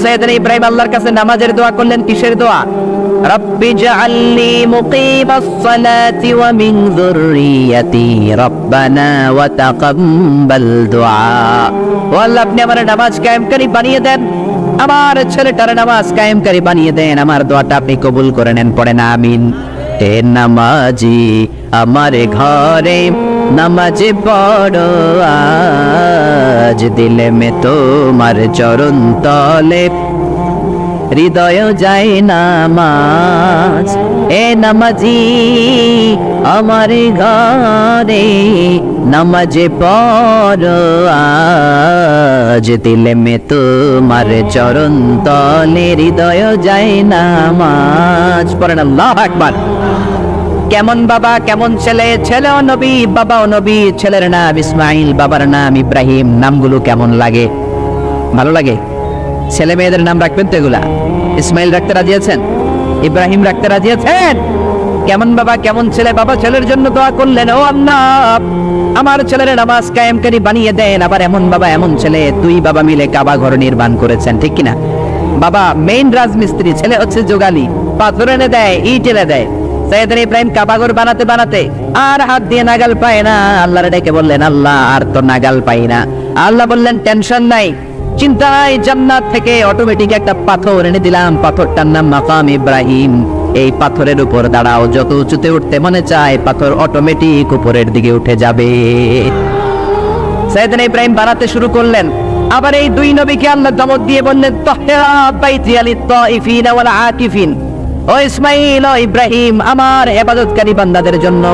সাইয়েদনা ইব্রাহিম আল্লাহর কাছে নামাজের দোয়া করলেন, কিসের দোয়া? রব্বি জাআলনি মুকিমাস সালাতি ওয়া মিন যুররিয়াতি রব্বানা ওয়া তাকাব্বাল দুআ। ও আল্লাহ, আপনি আমার নামাজ কায়েমকারী বানিয়ে দেন, আমার ছেলেটার নামাজ কায়েমকারী বানিয়ে দেন, আমার দোয়াটা আপনি কবুল করে নেন। পড়েন আমিন। হে নামাজি আমার ঘরে নামাজ পড়ো আজ, দিলে মে তোমার চরণ তলে হৃদয় যায় নামাজ। এ নামাজি আমার ঘরে নামাজ পড়ো আজ, দিলে মে তোমার চরণ তলে হৃদয় যায় নামাজ। পড়েন আল্লাহু আকবার। কেমন বাবা কেমন ছেলে, ছেলেও নবী বাবাও নবী। ছেলের নাম ইসমাইল, বাবার নাম ইব্রাহিম। নামগুলো কেমন লাগে? ভালো লাগে? ছেলে মেয়েদের নাম রাখবেন তো এগুলা? ইসমাইল রাখতে রাজি আছেন? ইব্রাহিম রাখতে রাজি আছেন? কেমন বাবা কেমন ছেলে। বাবা ছেলের জন্য দোয়া করলেন, ও আল্লাহ আমার ছেলের নামাজ কায়েমকারী বানিয়ে দেন। আবার এমন বাবা এমন ছেলে, দুই বাবা মিলে কাবা ঘর নির্মাণ করেছেন, ঠিক কিনা? বাবা মেইন রাজমিস্ত্রি, ছেলে হচ্ছে যোগালী, পাথর এনে দেয়, ইট এনে দেয়। সাইয়েদনা ইব্রাহিম কাবাঘর বানাতে বানাতে আর হাত দিয়ে নাগাল পায় না। আল্লাহর ডেকে বললেন, আল্লাহ আর তো নাগাল পাই না। আল্লাহ বললেন, টেনশন নাই, চিন্তা নাই, জান্নাত থেকে অটোমেটিক একটা পাথর এনে দিলাম, পাথরটার নাম মাকাম ইব্রাহিম। এই পাথরের উপর দাঁড়াও, যত উঁচুতে উঠতে মনে চায় পাথর অটোমেটিক উপরের দিকে উঠে যাবে। সাইয়েদনা ইব্রাহিম বানাতে শুরু করলেন। আবার এই দুই নবীকে আল্লাহ ধমক দিয়ে বললেন, তাহরা বাইতিয়া লিত-তাইফিনা ওয়াল আকিফিন। ও ইসমাইল ও ইব্রাহিম, আমার ইবাদতকারী বান্দাদের জন্য,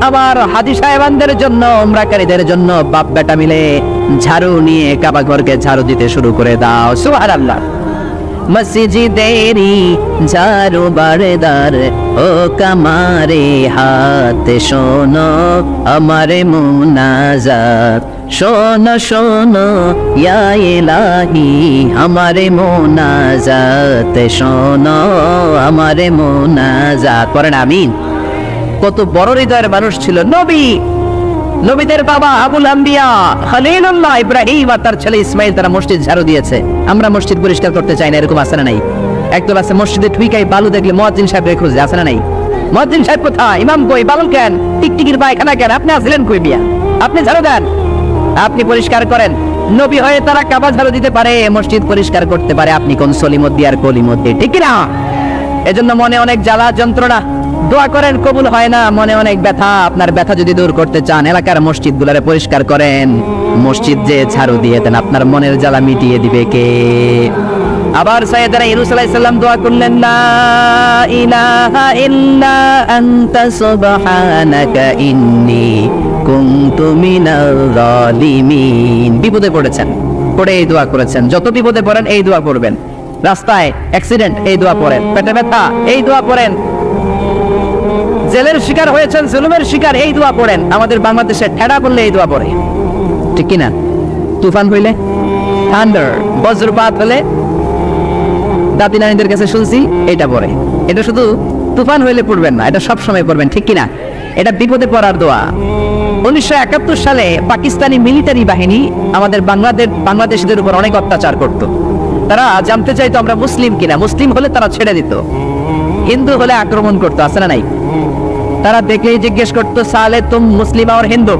আমার হাজী সাহেবানদের জন্য, উমরাকারীদের জন্য বাপ বেটা মিলে ঝাড়ু নিয়ে কাবা ঘরকে ঝাড়ু দিতে শুরু করে দাও। সুবহানাল্লাহ। মসজিদেরি ঝাড়ু বারদার ও কামারে হাত শোনো আমারে মুনাজাত, শোনো শোনো ইয়া ইলাহি আমারে মুনাজাত, শোনো আমারে মুনাজাত। পড়েন আমিন। কত বড় হৃদয়ের মানুষ ছিল নবী, নবীদের বাবা আবুল আম্বিয়া খলিলুল্লাহ ইব্রাহিম আর তার ছেলে ইসমাইল, তারা মসজিদ ঝাড়ু দিয়েছে। আমরা মসজিদ পরিষ্কার করতে চাই না, এরকম আছে না নাই? একদল আছে মসজিদে ঠুইকাই বালু দেখলে মুয়াজ্জিন সাহেব খুঁজে, আছে না নাই? মুয়াজ্জিন সাহেব কোথায়? ইমাম কই? বালু কেন? টিকটিকির পায়খানা কেন? আপনি আসলেন কই মিয়া? আপনি ঝাড়ু দেন, আপনি পরিষ্কার করেন। নবী হয়ে তারা কাবা ঝাড়ু দিতে পারে, মসজিদ পরিষ্কার করতে পারে, আপনি কোন সলিমদ্দি আর কলিমদ্দি, ঠিক না? এজন্য মনে অনেক জ্বালা যন্ত্রণা, দোয়া করেন কবুল হয় না, মনে অনেক ব্যথা। আপনার ব্যথা যদি দূর করতে চান, এলাকার মসজিদগুলোরে পরিষ্কার করেন, মসজিদ যে ঝাড়ু দিয়ে দেন, আপনার মনের জ্বালা মিটিয়ে দিবে কে? আবার সাইয়েদনা ইউনূস আলাইহিস সালাম দোয়া করলেন, লা ইলাহা ইল্লা আনতা সুবহানাকা ইন্নী কুনতু মিনাল যালিমিন। বিপদে পড়েছেন, পড়ে এই দোয়া করেছেন। যত বিপদে পড়েন এই দোয়া করবেন। রাস্তায় অ্যাক্সিডেন্ট, এই দোয়া পড়েন। পেটে ব্যথা, এই দোয়া পড়েন। জেলের শিকার হয়েছেন, জুলুমের শিকার, এই দোয়া পড়েন। আমাদের বাংলাদেশে ঠেড়া করলে এই দোয়া পড়ে, ঠিক কিনা? তুফান হইলে, থান্ডার, বজ্রপাত হলে, দাদি নানীদের কাছে শুনছি এটা পড়ে। এটা শুধু তুফান হইলে পড়বেন না, এটা সব সময় পড়বেন, ঠিক কিনা? এটা বিপদে পড়ার দোয়া। 1971 সালে পাকিস্তানি মিলিটারি বাহিনী আমাদের বাংলাদেশিদের উপর অনেক অত্যাচার করত। তারা জানতে চাইতো আমরা মুসলিম কিনা, মুসলিম হলে তারা ছেড়ে দিত, হিন্দু হলে আক্রমণ করতো, আছে না নাই? তারা দেখলেই জিজ্ঞেস করতো, সালে তুম মুসলিম আর হিন্দু,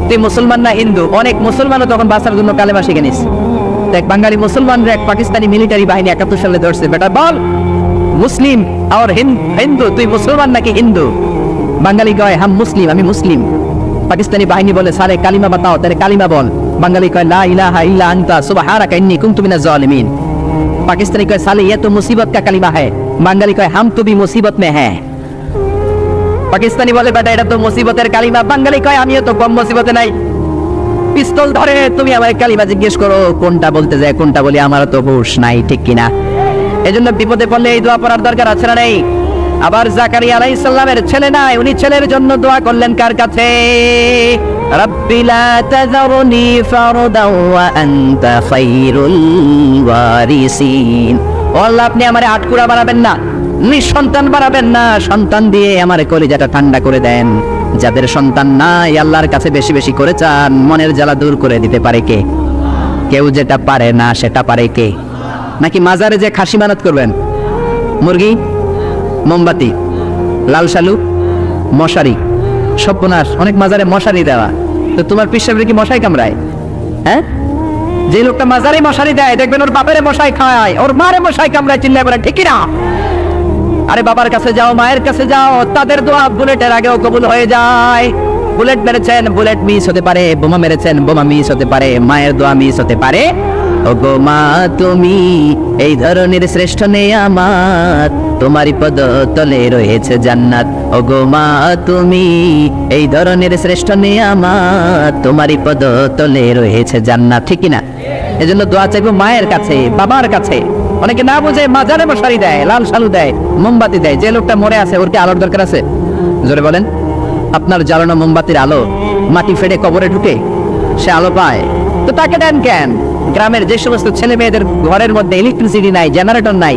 তুই মুসলমান না হিন্দু? অনেক মুসলমানও তখন বাঁচার জন্য কালেমা শিখে নিস। এক বাঙালি মুসলমানরা এক পাকিস্তানি মিলিটারি বাহিনী 71 সালে ধরছে, বেটা বল মুসলিম আর হিন্দু, তুই মুসলমান নাকি হিন্দু? বাঙালি কয় হাম মুসলিম, আমি মুসলিম। পাকিস্তানি বাহিনী বলে, সালে কালিমা বাতাও, তাহলে কালিমা বল। বাঙালি কয় লা ইলাহা ইল্লা আনতা সুবহানাকা ইন্নী কুনতু মিনাজ জালিমিন। পাকিস্তানি কয় সালে ये तो मुसीबत का कलिमा है। বাঙালি কয় हम तो भी मुसीबत में हैं। পাকিস্তানি বলে, বেটা এটা তো মুসিবতের কালিমা। বাঙালি কয় আমিও তো কম মুসিবতে নাই। পিস্তল ধরে তুমি আমার কালিমা জিজ্ঞেস করো, কোনটা বলতে যায় কোনটা বলি, আমারও তো হুঁশ নাই, ঠিক কিনা? এজন্য বিপদে পড়লে এই দোয়া পড়ার দরকার আছে না নেই? আবার জাকারিয়া আলাইহিস সালামের ছেলে নাই, উনি ছেলের জন্য দোয়া করলেন কার কাছে? রাব্বি লা তাযারনি ফারদাও ওয়া আনতা খায়রুল ওয়ারিসিন। ও আল্লাহ, আপনি আমারে আটকুরা বানাবেন না, নিঃসন্তান বানাবেন না, সন্তান দিয়ে আমার কলিজাটা ঠান্ডা করে দেন। যাদের সন্তান নাই, আল্লাহর কাছে বেশি বেশি করে চান, মনের জ্বালা দূর করে দিতে পারে কে? কেউ যেটা পারে না সেটা পারে কে? নাকি মাজারে যে খাসি মানত করবেন? মুরগি, মোমবাতি, লাল শালু, মশারি। সর্বনাশ, অনেক মাজারে মশারি দেওয়া। তো তোমার পিসাবের কি মশাই কামড়ায়? হ্যাঁ, যে লোকটা মাজারে মশারি দেয় দেখবেন ওর বাপেরে মশাই খায়, ওর মারে মশাই কামড়ায়, চিল্লায় বলে ঠিক না? আরে বাবার কাছে যাও, মায়ের কাছে যাও, তাদের দোয়া বুলেটের আগেও কবুল হয়ে যায়। বুলেট মেরেছেন, বুলেট মিস হতে পারে, বোমা মেরেছেন, বোমা মিস হতে পারে, মায়ের দোয়া মিস হতে পারে। ওগো মা তুমি এই ধরনের শ্রেষ্ঠ নেয়ামত, তোমারই পদ তলে রয়েছে জান্নাত। ওগো মা তুমি এই ধরনের শ্রেষ্ঠ নেয়ামত, তোমারই পদ তলে রয়েছে জান্নাত। ঠিক না? এজন্য দোয়া চাইবো মায়ের কাছে, বাবার কাছে। অনেকে না বুঝে মাজারে মশারি দেয়, লাল শালু দেয়, মোমবাতি দেয়। যে লোকটা মরে আছে ওর কি আলোর দরকার আছে? জোরে বলেন। আপনার জ্বালানো মোমবাতির আলো মাটি ফেটে কবরে ঢুকে সে আলো পায়, তো তাকে দেন কেন? গ্রামের যে সমস্ত ছেলে মেয়েদের ঘরের মধ্যে ইলেকট্রিসিটি নাই, জেনারেটর নাই,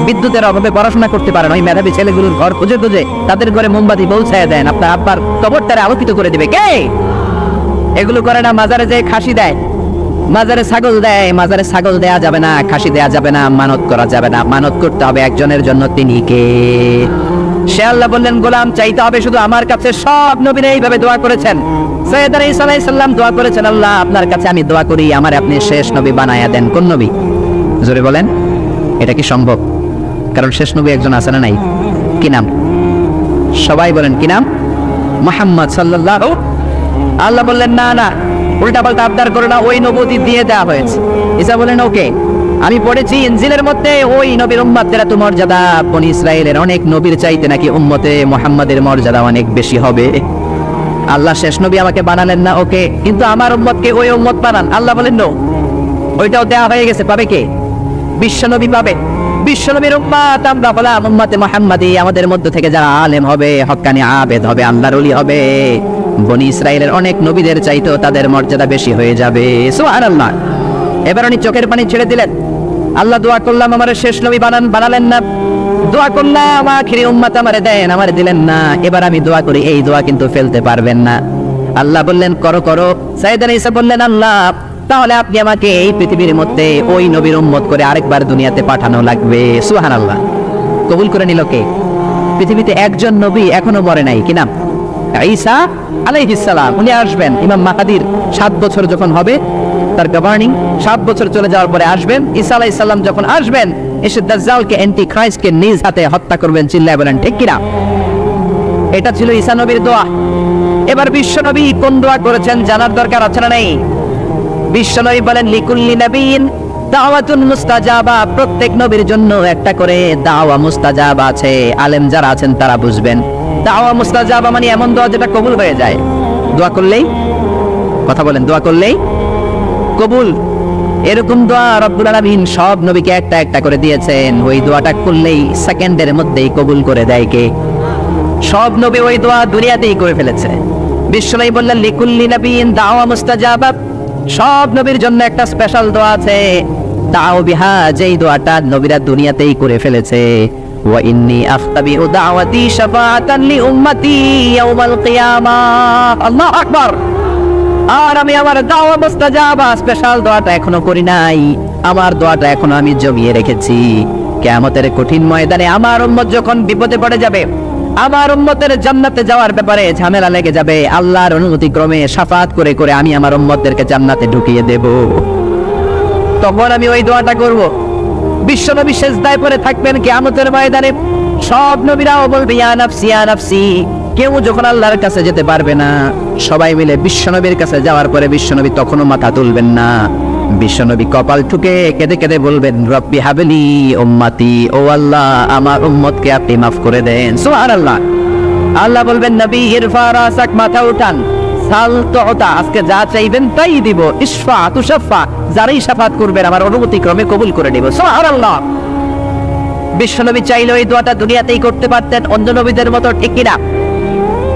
বিদ্যুতের অভাবে পড়াশোনা করতে পারেন, ওই মেধাবী ছেলেগুলোর ঘর খুঁজে খুঁজে তাদের ঘরে মোমবাতি পৌঁছায় দেন। আপনার আব্বার কবরটারে আলোকিত করে দিবে কে? এগুলো করে না। মাজারে যে খাসি দেয়, মাজারে ছাগল দেয়, মাজারে ছাগল দেয়া যাবে না, খাসি দেয়া যাবে না, মানত করা যাবে না। মানত করতে হবে একজনের জন্য, তিনি কে? সে আল্লাহ বললেন গোলাম চাইতে হবে শুধু আমার কাছে। সব নবীরা এইভাবে দোয়া করেছেন। সৈয়দনা ঈসা আলাইহিস সালাম দোয়া করেছেন, আল্লাহ আপনার কাছে আমি দোয়া করি আমারে আপনি শেষ নবী বানায়া দেন। কোন নবী? জোরে বলেন। এটা কি সম্ভব? কারণ শেষ নবী একজন আছে না নাই? কি নাম? সবাই বলেন কি নাম? মুহাম্মদ সাল্লাল্লাহু। আল্লাহ বললেন না না, উল্টা পাল্টা আবদার করে না, ওই নবুয়ত দিয়ে দেওয়া হয়েছে। ঈসা বলেন ওকে, আমি পড়েছি ইনজিলের মধ্যে ওই নবীর উম্মতের এত মর্যাদা, বনি ইসরাইলের অনেক নবীর চাইতে নাকি উম্মতে মুহাম্মাদের মর্যাদা অনেক বেশি হবে। আল্লাহ শেষ নবী আমাকে বানালেন না, ওকে, কিন্তু আমার উম্মতকে ওই উম্মত বানান। আল্লাহ বলেন নো, ওইটাও দেওয়া হয়ে গেছে। পাবে কে? বিশ্বনবী পাবে। বিশ্বনবীর উম্মত আমরা হলাম উম্মতে মুহাম্মাদি। আমাদের মধ্য থেকে যারা আলেম হবে, হক্কানি আবেদ হবে, আল্লাহর ওলি হবে, বনি ইসরাইলের অনেক নবীদের চাইতেও তাদের মর্যাদা বেশি হয়ে যাবে। সুবহানাল্লাহ। এবার উনি চোখের পানি ছেড়ে দিলেন। আল্লাহ দোয়া করলাম আমার শেষ নবী বানান, বানালেন না। দোয়া করলাম আখিরি উম্মত আমারে দেন, আমারে দিলেন না। এবার আমি দোয়া করি, এই দোয়া কিন্তু ফেলতে পারবেন না। আল্লাহ বললেন করো করো। সাইয়েদনা ঈসা বললেন আল্লাহ তাহলে আপনি আমাকে এই পৃথিবীর মধ্যে ওই নবীর উম্মত করে আরেকবার দুনিয়াতে পাঠানো লাগবে। সুবহানাল্লাহ। কবুল করে নিল কে? পৃথিবীতে একজন নবী এখনো মরে নাই। কি নাম? ঈসা আলাইহিস সালাম। উনি আসবেন ইমাম মাহদির 7 বছর যখন হবে, তার গভর্নিং 7 বছর চলে যাওয়ার পরে আসবেন। ঈসা আলাইহিস সালাম যখন আসবেন, এসে দাজ্জালকে, অ্যান্টি ক্রাইস্টকে নিজ হাতে হত্যা করবেন। চিল্লায় বলেন ঠিক কিনা? এটা ছিল ঈসা নবীর দোয়া। এবার বিশ্ব নবী কোন দোয়া করেছেন জানার দরকার আছে না নেই? বিশ্ব নবী বলেন লিকুল্লি নবিয়্যিন দাওয়াতুন মুস্তাজাবা। প্রত্যেক নবীর জন্য একটা করে দাওয়া মুস্তাজাবা আছে। আলেম যারা আছেন তারা বুঝবেন। দাওয়া মুস্তাজাবা মানে এমন দোয়া যেটা কবুল হয়ে যায়। দোয়া করলেই, কথা বলেন, দোয়া করলেই কবুল। এরকম দোয়া রব্বুল আলামিন সব নবীকে একটা একটা করে দিয়েছেন। ওই দোয়াটা করলেই সেকেন্ডের মধ্যেই কবুল করে দেয় কে? সব নবী ওই দোয়া দুনিয়াতেই করে ফেলেছে। বিশ্বনবী বললেন লিকুল্লি নবিয়্যিন দাওয়া মুস্তাজাবা। সব নবীর জন্য একটা স্পেশাল দোয়া আছে, দাও বিহা, যেই দোয়াটা নবীরা দুনিয়াতেই করে ফেলেছে। ওয়া ইন্নী আফতাবিউ দাওয়াতি শাফাআতান লি উম্মতি ইয়াউমাল কিয়ামাহ। আল্লাহু আকবার। আর আমি আমার দাওয়া মুস্তাজাবা স্পেশাল দোয়াটা এখনো করি নাই। আমার দোয়াটা এখনো আমি জমিয়ে রেখেছি। কিয়ামতের কঠিন ময়দানে আমার উম্মত যখন বিপদে পড়ে যাবে, আমার উম্মতের জান্নাতে যাওয়ার ব্যাপারে ঝামেলা লেগে যাবে, আল্লাহর অনুমতি ক্রমে শাফাত করে করে আমি আমার উম্মতদেরকে জান্নাতে ঢুকিয়ে দেব। তখন আমি ওই দোয়াটা করব। বিশ্ব নবী সেজদায় পড়ে থাকবেন কিয়ামতের ময়দানে। সব নবীরাও বলবে ইয়া নাফসি ইয়া নাফসি। কেউ যখন আল্লাহর কাছে যেতে পারবে না, সবাই মিলে বিশ্ব নবীর কাছে যাওয়ার পরে বিশ্ব নবী তখনও মাথা তুলবেন না। বিশ্ব নবী কপাল ঠুকে কেঁদে কেঁদে বলবেন রব্বি হাবলি উম্মতি। ও আল্লাহ আমার উম্মতকে আপনি মাফ করে দেন। সুবহানাল্লাহ। আল্লাহ বলবেন নবী ইরফা রাসাক, মাথা উঠান, সাল তুতা, আজকে যা চাইবেন তাই দিব। ইশফা তুশাফা, যারাই শাফাত করবেন আমার অনুমতি ক্রমে কবুল করে দেব। সুবহানাল্লাহ। বিশ্ব নবী চাইলে ওই দোয়াটা দুনিয়াতেই করতে পারতেন অন্য নবীদের মতো, ঠিক কিনা?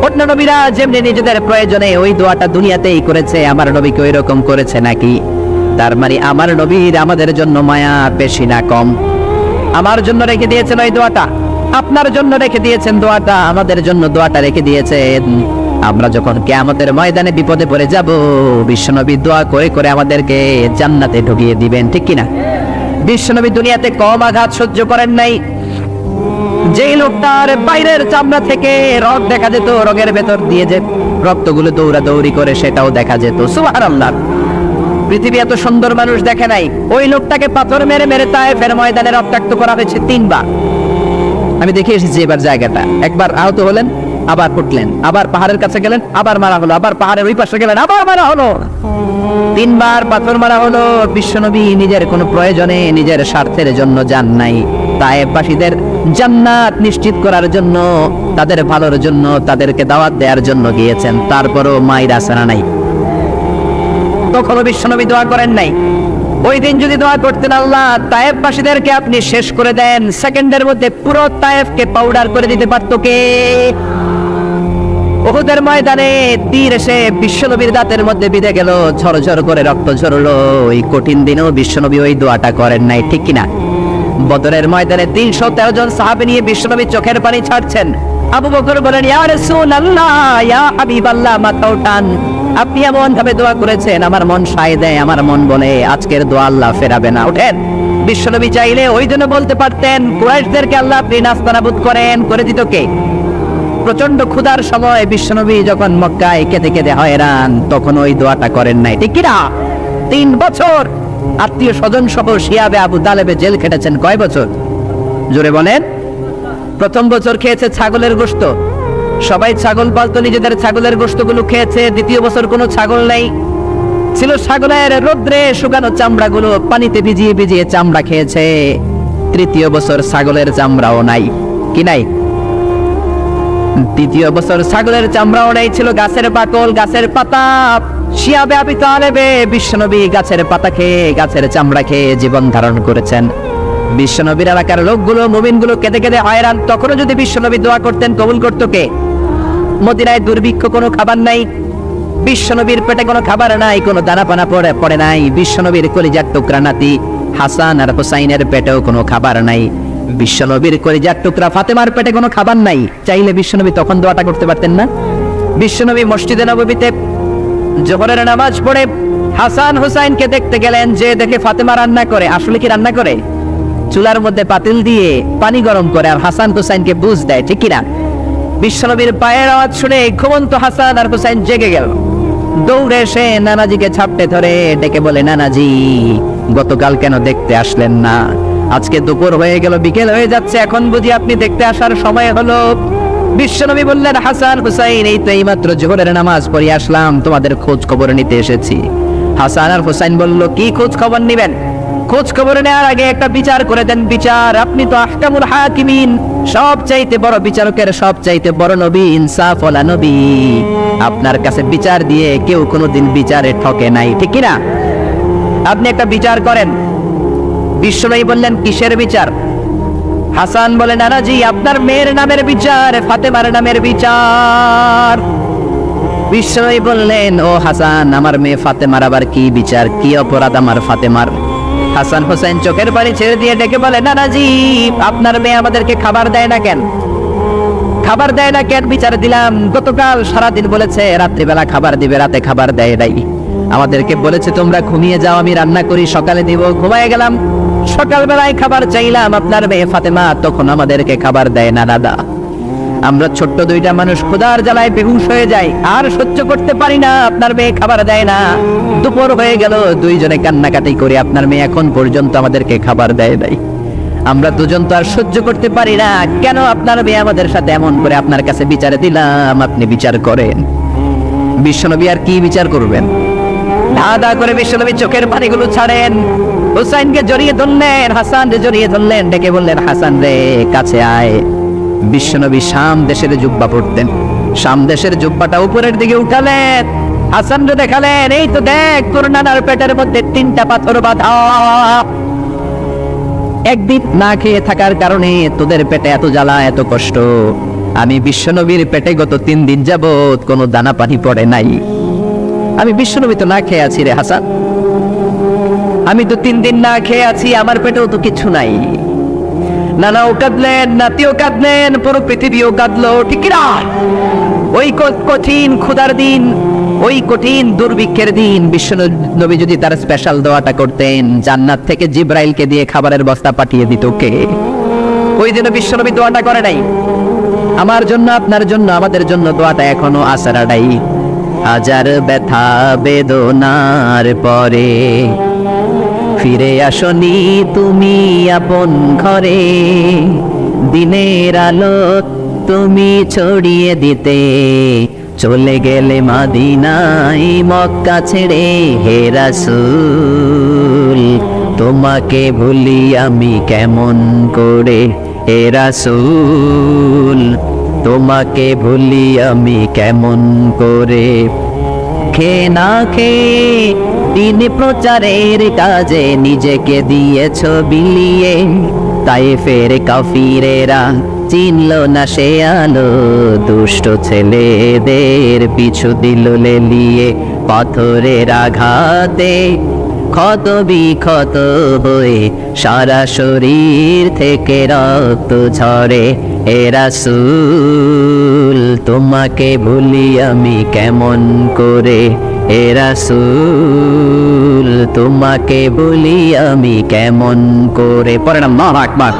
অন্য নবীরা যেমনি নিজেদের প্রয়োজনে ওই দোয়াটা দুনিয়াতেই করেছে, আমার নবীকে ওই রকম করেছে নাকি? তার মানে আমার নবীর আমাদের জন্য মায়া বেশি না কম? আমার জন্য রেখে দিয়েছেন ওই দোয়াটা, আপনার জন্য রেখে দিয়েছেন দোয়াটা, আমাদের জন্য দোয়াটা রেখে দিয়েছেন। আমরা যখন কিয়ামতের ময়দানে বিপদে পড়ে যাব, বিশ্বনবী দোয়া করে করে আমাদেরকে জান্নাতে ঢুকিয়ে দিবেন, ঠিক কিনা? বিশ্বনবী দুনিয়াতে কম আঘাত সহ্য করেন নাই। যেই লোকটার বাইরের চামড়া থেকে রগ দেখা যেত, রগের ভেতর দিয়ে যে রক্তগুলো দৌড়াদৌড়ি করে সেটাও দেখা যেত। সুবহানাল্লাহ, পৃথিবী এত সুন্দর মানুষ দেখে নাই। ওই লোকটাকে পাথর মেরে মেরে তায়েফের ময়দানে রক্তাক্ত করা হয়েছে 3 বার। আমি দেখে এসেছি এবার জায়গাটা। একবার আহত হলেন, আবার উঠলেন, আবার পাহাড়ের কাছে গেলেন, আবার মারা হলো, আবার পাহাড়ের ওই পাশে গেলেন, আবার মারা হলো। 3 বার পাথর মারা হলো। বিশ্বনবী নিজের কোনো প্রয়োজনে, নিজের স্বার্থের জন্য যান নাই, তায়েফবাসীদের জান্নাত নিশ্চিত করার জন্য, তাদের ভালোর জন্য, তাদেরকে দাওয়াত দেওয়ার জন্য গিয়েছেন। তারপরও মায়ের আসারা নাই, তখনও বিশ্বনবী দোয়া করেন নাই। ওই দিন যদি দোয়া করতেন, আল্লাহ তায়েফবাসীদেরকে আপনি শেষ করে দেন, সেকেন্ডের মধ্যে পুরো তায়েফকে পাউডার করে দিতে পারতো কে? উহুদের ময়দানে তীর এসে বিশ্বনবীর দাঁতের মধ্যে বিঁধে গেল, ঝরঝর করে রক্ত ঝরলো। ওই কঠিন দিনেও বিশ্বনবী ওই দোয়াটা করেন নাই, ঠিক কিনা? বদরের ময়দানে 313 জন সাহাবী নিয়ে বিশ্বনবী চোখের পানি ছাড়ছেন। আবু বকর বলেন, ইয়া রাসূলুল্লাহ, ইয়া হাবিবাল্লাহ, মাথা উঠান। আপনি এমন ভাবে দোয়া করেছেন, আমার মন সায় দেয়, আমার মন বলে আজকের দোয়া আল্লাহ ফেরাবে না, ওঠেন। বিশ্বনবী চাইলে ওই জন্য বলতে পারতেন, কুরাইশদেরকে আল্লাহ আপনি নাস্তানাবুদ করেন, করে দিত কে? প্রচন্ড ক্ষুধার সময় বিশ্বনবী যখন মক্কায় কেঁদে কেঁদে হয়রান, তখন ওই দোয়াটা করেন নাই, ঠিক কিনা? 3 বছর আত্মীয় স্বজন সহ শিয়াবে আবু তালেবে জেল খেটেছেন। কয় বছর? জোরে বলেন। প্রথম বছর খেয়েছে ছাগলের গোশত, সবাই ছাগল পালতো, নিজেদের ছাগলের গোশতগুলো খেয়েছে। দ্বিতীয় বছর কোনো ছাগল নাই, ছিল ছাগলের রোদ্রে শুকানো চামড়াগুলো পানিতে ভিজিয়ে ভিজিয়ে চামড়া খেয়েছে। তৃতীয় বছর ছাগলের চামড়াও নাই, কি নাই? তৃতীয় বছর ছাগলের চামড়াও নাই, ছিল গাছের বাকল, গাছের পাতা। শিয়াবে আবি তালেবে বিশ্বনবী গাছের পাতা খেয়ে, গাছের চামড়া খেয়ে জীবন ধারণ করেছেন। বিশ্বনবীর এলাকার লোকগুলো, মুমিনগুলো কেঁদে কেঁদে হয়রান। তখনও যদি বিশ্বনবী দোয়া করতেন, কবুল করতো কে? মদিনায় দুর্ভিক্ষ, কোনো খাবার নাই, বিশ্বনবীর পেটে কোনো খাবার নাই, কোনো দানা পানা পড়ে নাই। বিশ্বনবীর কলিজার টুকরা নাতি হাসান আর হুসাইনের পেটেও কোনো খাবার নাই। বিশ্বনবীর কলিজার টুকরা ফাতেমার পেটে কোনো খাবার নাই। চাইলে বিশ্বনবী তখন দোয়াটা করতে পারতেন না? বিশ্বনবী মসজিদে নববীতে জোহরের নামাজ পড়ে হাসান হুসাইনকে দেখতে গেলেন, যে দেখে ফাতেমা রান্না করে। আসলে কি রান্না করে? চুলার মধ্যে পাতিল দিয়ে পানি গরম করে আর হাসান হুসাইনকে বুঝ দেয়, ঠিক কিনা? বিশ্বনবীর পায়ের আওয়াজ শুনে ঘুমন্ত হাসান আর হুসাইন জেগে গেল। দৌড়ে এসে নানাজিকে ছাপটে ধরে ডেকে বলে, নানাজি, গতকাল কেন দেখতে আসলেন না? আজকে দুপুর হয়ে গেল, বিকেল হয়ে যাচ্ছে, এখন বুঝি আপনি দেখতে আসার সময় হলো? বিশ্বনবী বললেন, হাসান হুসাইন, এই তো এইমাত্র জোহরের নামাজ পড়ে আসলাম, তোমাদের খোঁজ খবর নিতে এসেছি। হাসান আর হুসাইন বলল, কি খোঁজ খবর নিবেন? খোঁজ খবর নেওয়ার আগে একটা বিচার করে দেন। বিচার? আপনি তো আহকামুল হাকিমিন, সবচাইতে বড় বিচারকের সবচাইতে বড় নবী, ইনসাফওয়ালা নবী। আপনার কাছে বিচার দিয়ে কেউ কোনোদিন বিচারে ঠকে নাই, ঠিক কিনা? আপনি একটা বিচার করেন। বিশ্বনবী বললেন, কিসের বিচার? হাসান বলে, নানাজি, আপনার মেয়ের নামের বিচার, ফাতেমার নামের বিচার। বিশ্বনবী বললেন, ও হাসান, আমার মেয়ে ফাতেমার আবার কি বিচার? কি অপরাধ আমার ফাতেমার? হাসান হোসেন চোখের পানি ছেড়ে দিয়ে ডেকে বলে, নানাজি, আপনার মেয়ে আমাদেরকে খাবার দেয় না কেন? খাবার দেয় না কেন? বিচার দিলাম, গতকাল সারাদিন বলেছে রাত্রিবেলা খাবার দিবে, রাতে খাবার দেয় নাই। আমাদেরকে বলেছে তোমরা ঘুমিয়ে যাও, আমি রান্না করি, সকালে দিব। ঘুমায় গেলাম, সকালবেলায় খাবার চাইলাম, আপনার মেয়ে ফাতেমা তখন আমাদেরকে খাবার দেয় না। দাদা, আমরা ছোট্ট 2টা মানুষ ক্ষুধার জ্বালায় বেহুশ হয়ে যাই, আর সহ্য করতে পারি না, আপনার মেয়ে খাবার দেয় না। দুপুর হয়ে গেল, 2 জনে কান্নাকাটি করে আপনার মেয়ে এখন পর্যন্ত আমাদেরকে খাবার দেয় নাই। আমরা 2 জন তো আর সহ্য করতে পারি না, কেন আপনার মেয়ে আমাদের সাথে এমন করে? আপনার কাছে বিচারে দিলাম, আপনি বিচার করেন। বিশ্বনবী আর কি বিচার করবেন? দাদা করে বিশ্বনবী চোখের পানিগুলো ছাড়েন, হুসাইনকে জড়িয়ে ধরলেন, হাসানকে জড়িয়ে ধরলেন, ডেকে বললেন, হাসান রে, কাছে আয়। বিশ্বনবী শাম দেশের জুব্বা পরতেন, শাম দেশের জুব্বাটা উপরের দিকে উঠালেন, হাসানকে দেখালেন, এই তো দেখ, তোর নানার পেটের মধ্যে 3টা পাথর বাঁধা। একদিন না খেয়ে থাকার কারণে তোদের পেটে এত জ্বালা, এত কষ্ট। আমি বিশ্বনবীর পেটে গত 3 দিন যাবত কোনো দানা পানি পড়ে নাই। আমি বিশ্বনবী তো না খেয়ে আছি রে হাসান, আমি তো 3 দিন না খেয়ে আছি, আমার পেটেও তো কিছু নাই। নানাও কাঁদলেন, নাতিও কাঁদলেন, পুরো পৃথিবীও কাঁদলো, ঠিক না? ওই কঠিন ক্ষুধার দিন ওই কঠিন দুর্ভিক্ষের দিন বিশ্ব নবী যদি তার স্পেশাল দোয়াটা করতেন, জান্নাত থেকে জিব্রাইলকে দিয়ে খাবারের বস্তা পাঠিয়ে দিত কে? ওই দিন বিশ্ব নবী দোয়াটা করে নাই। আমার জন্য, আপনার জন্য, আমাদের জন্য দোয়াটা এখনো আসারাটাই। হাজার ব্যথা বেদনার পরে ফিরে আসনি তুমি আপন ঘরে, দিনের আলো তুমি ছড়িয়ে দিতে চলে গেলে মাদিনায় মক্কা ছেড়ে। হে রাসূল তোমাকে ভুলি আমি কেমন করে, হে রাসূল তোমাকে ভুলি আমি কেমন করে। খেয়ে না খেয়ে দিন প্রচারের কাজে নিজেকে দিয়েছ বিলিয়ে, তায়েফের কাফিরেরা চিনল না সে আলো, দুষ্ট ছেলেদের পিছু দিল লেলিয়ে। পাথরের আঘাতে ক্ষত বিক্ষত হয়ে সারা শরীর থেকে রক্ত ঝরে। হে রাসূল তোমাকে ভুলি আমি কেমন করে, হে রাসূল তোমাকে ভুলি আমি কেমন করে। পরে না আল্লাহু আকবার।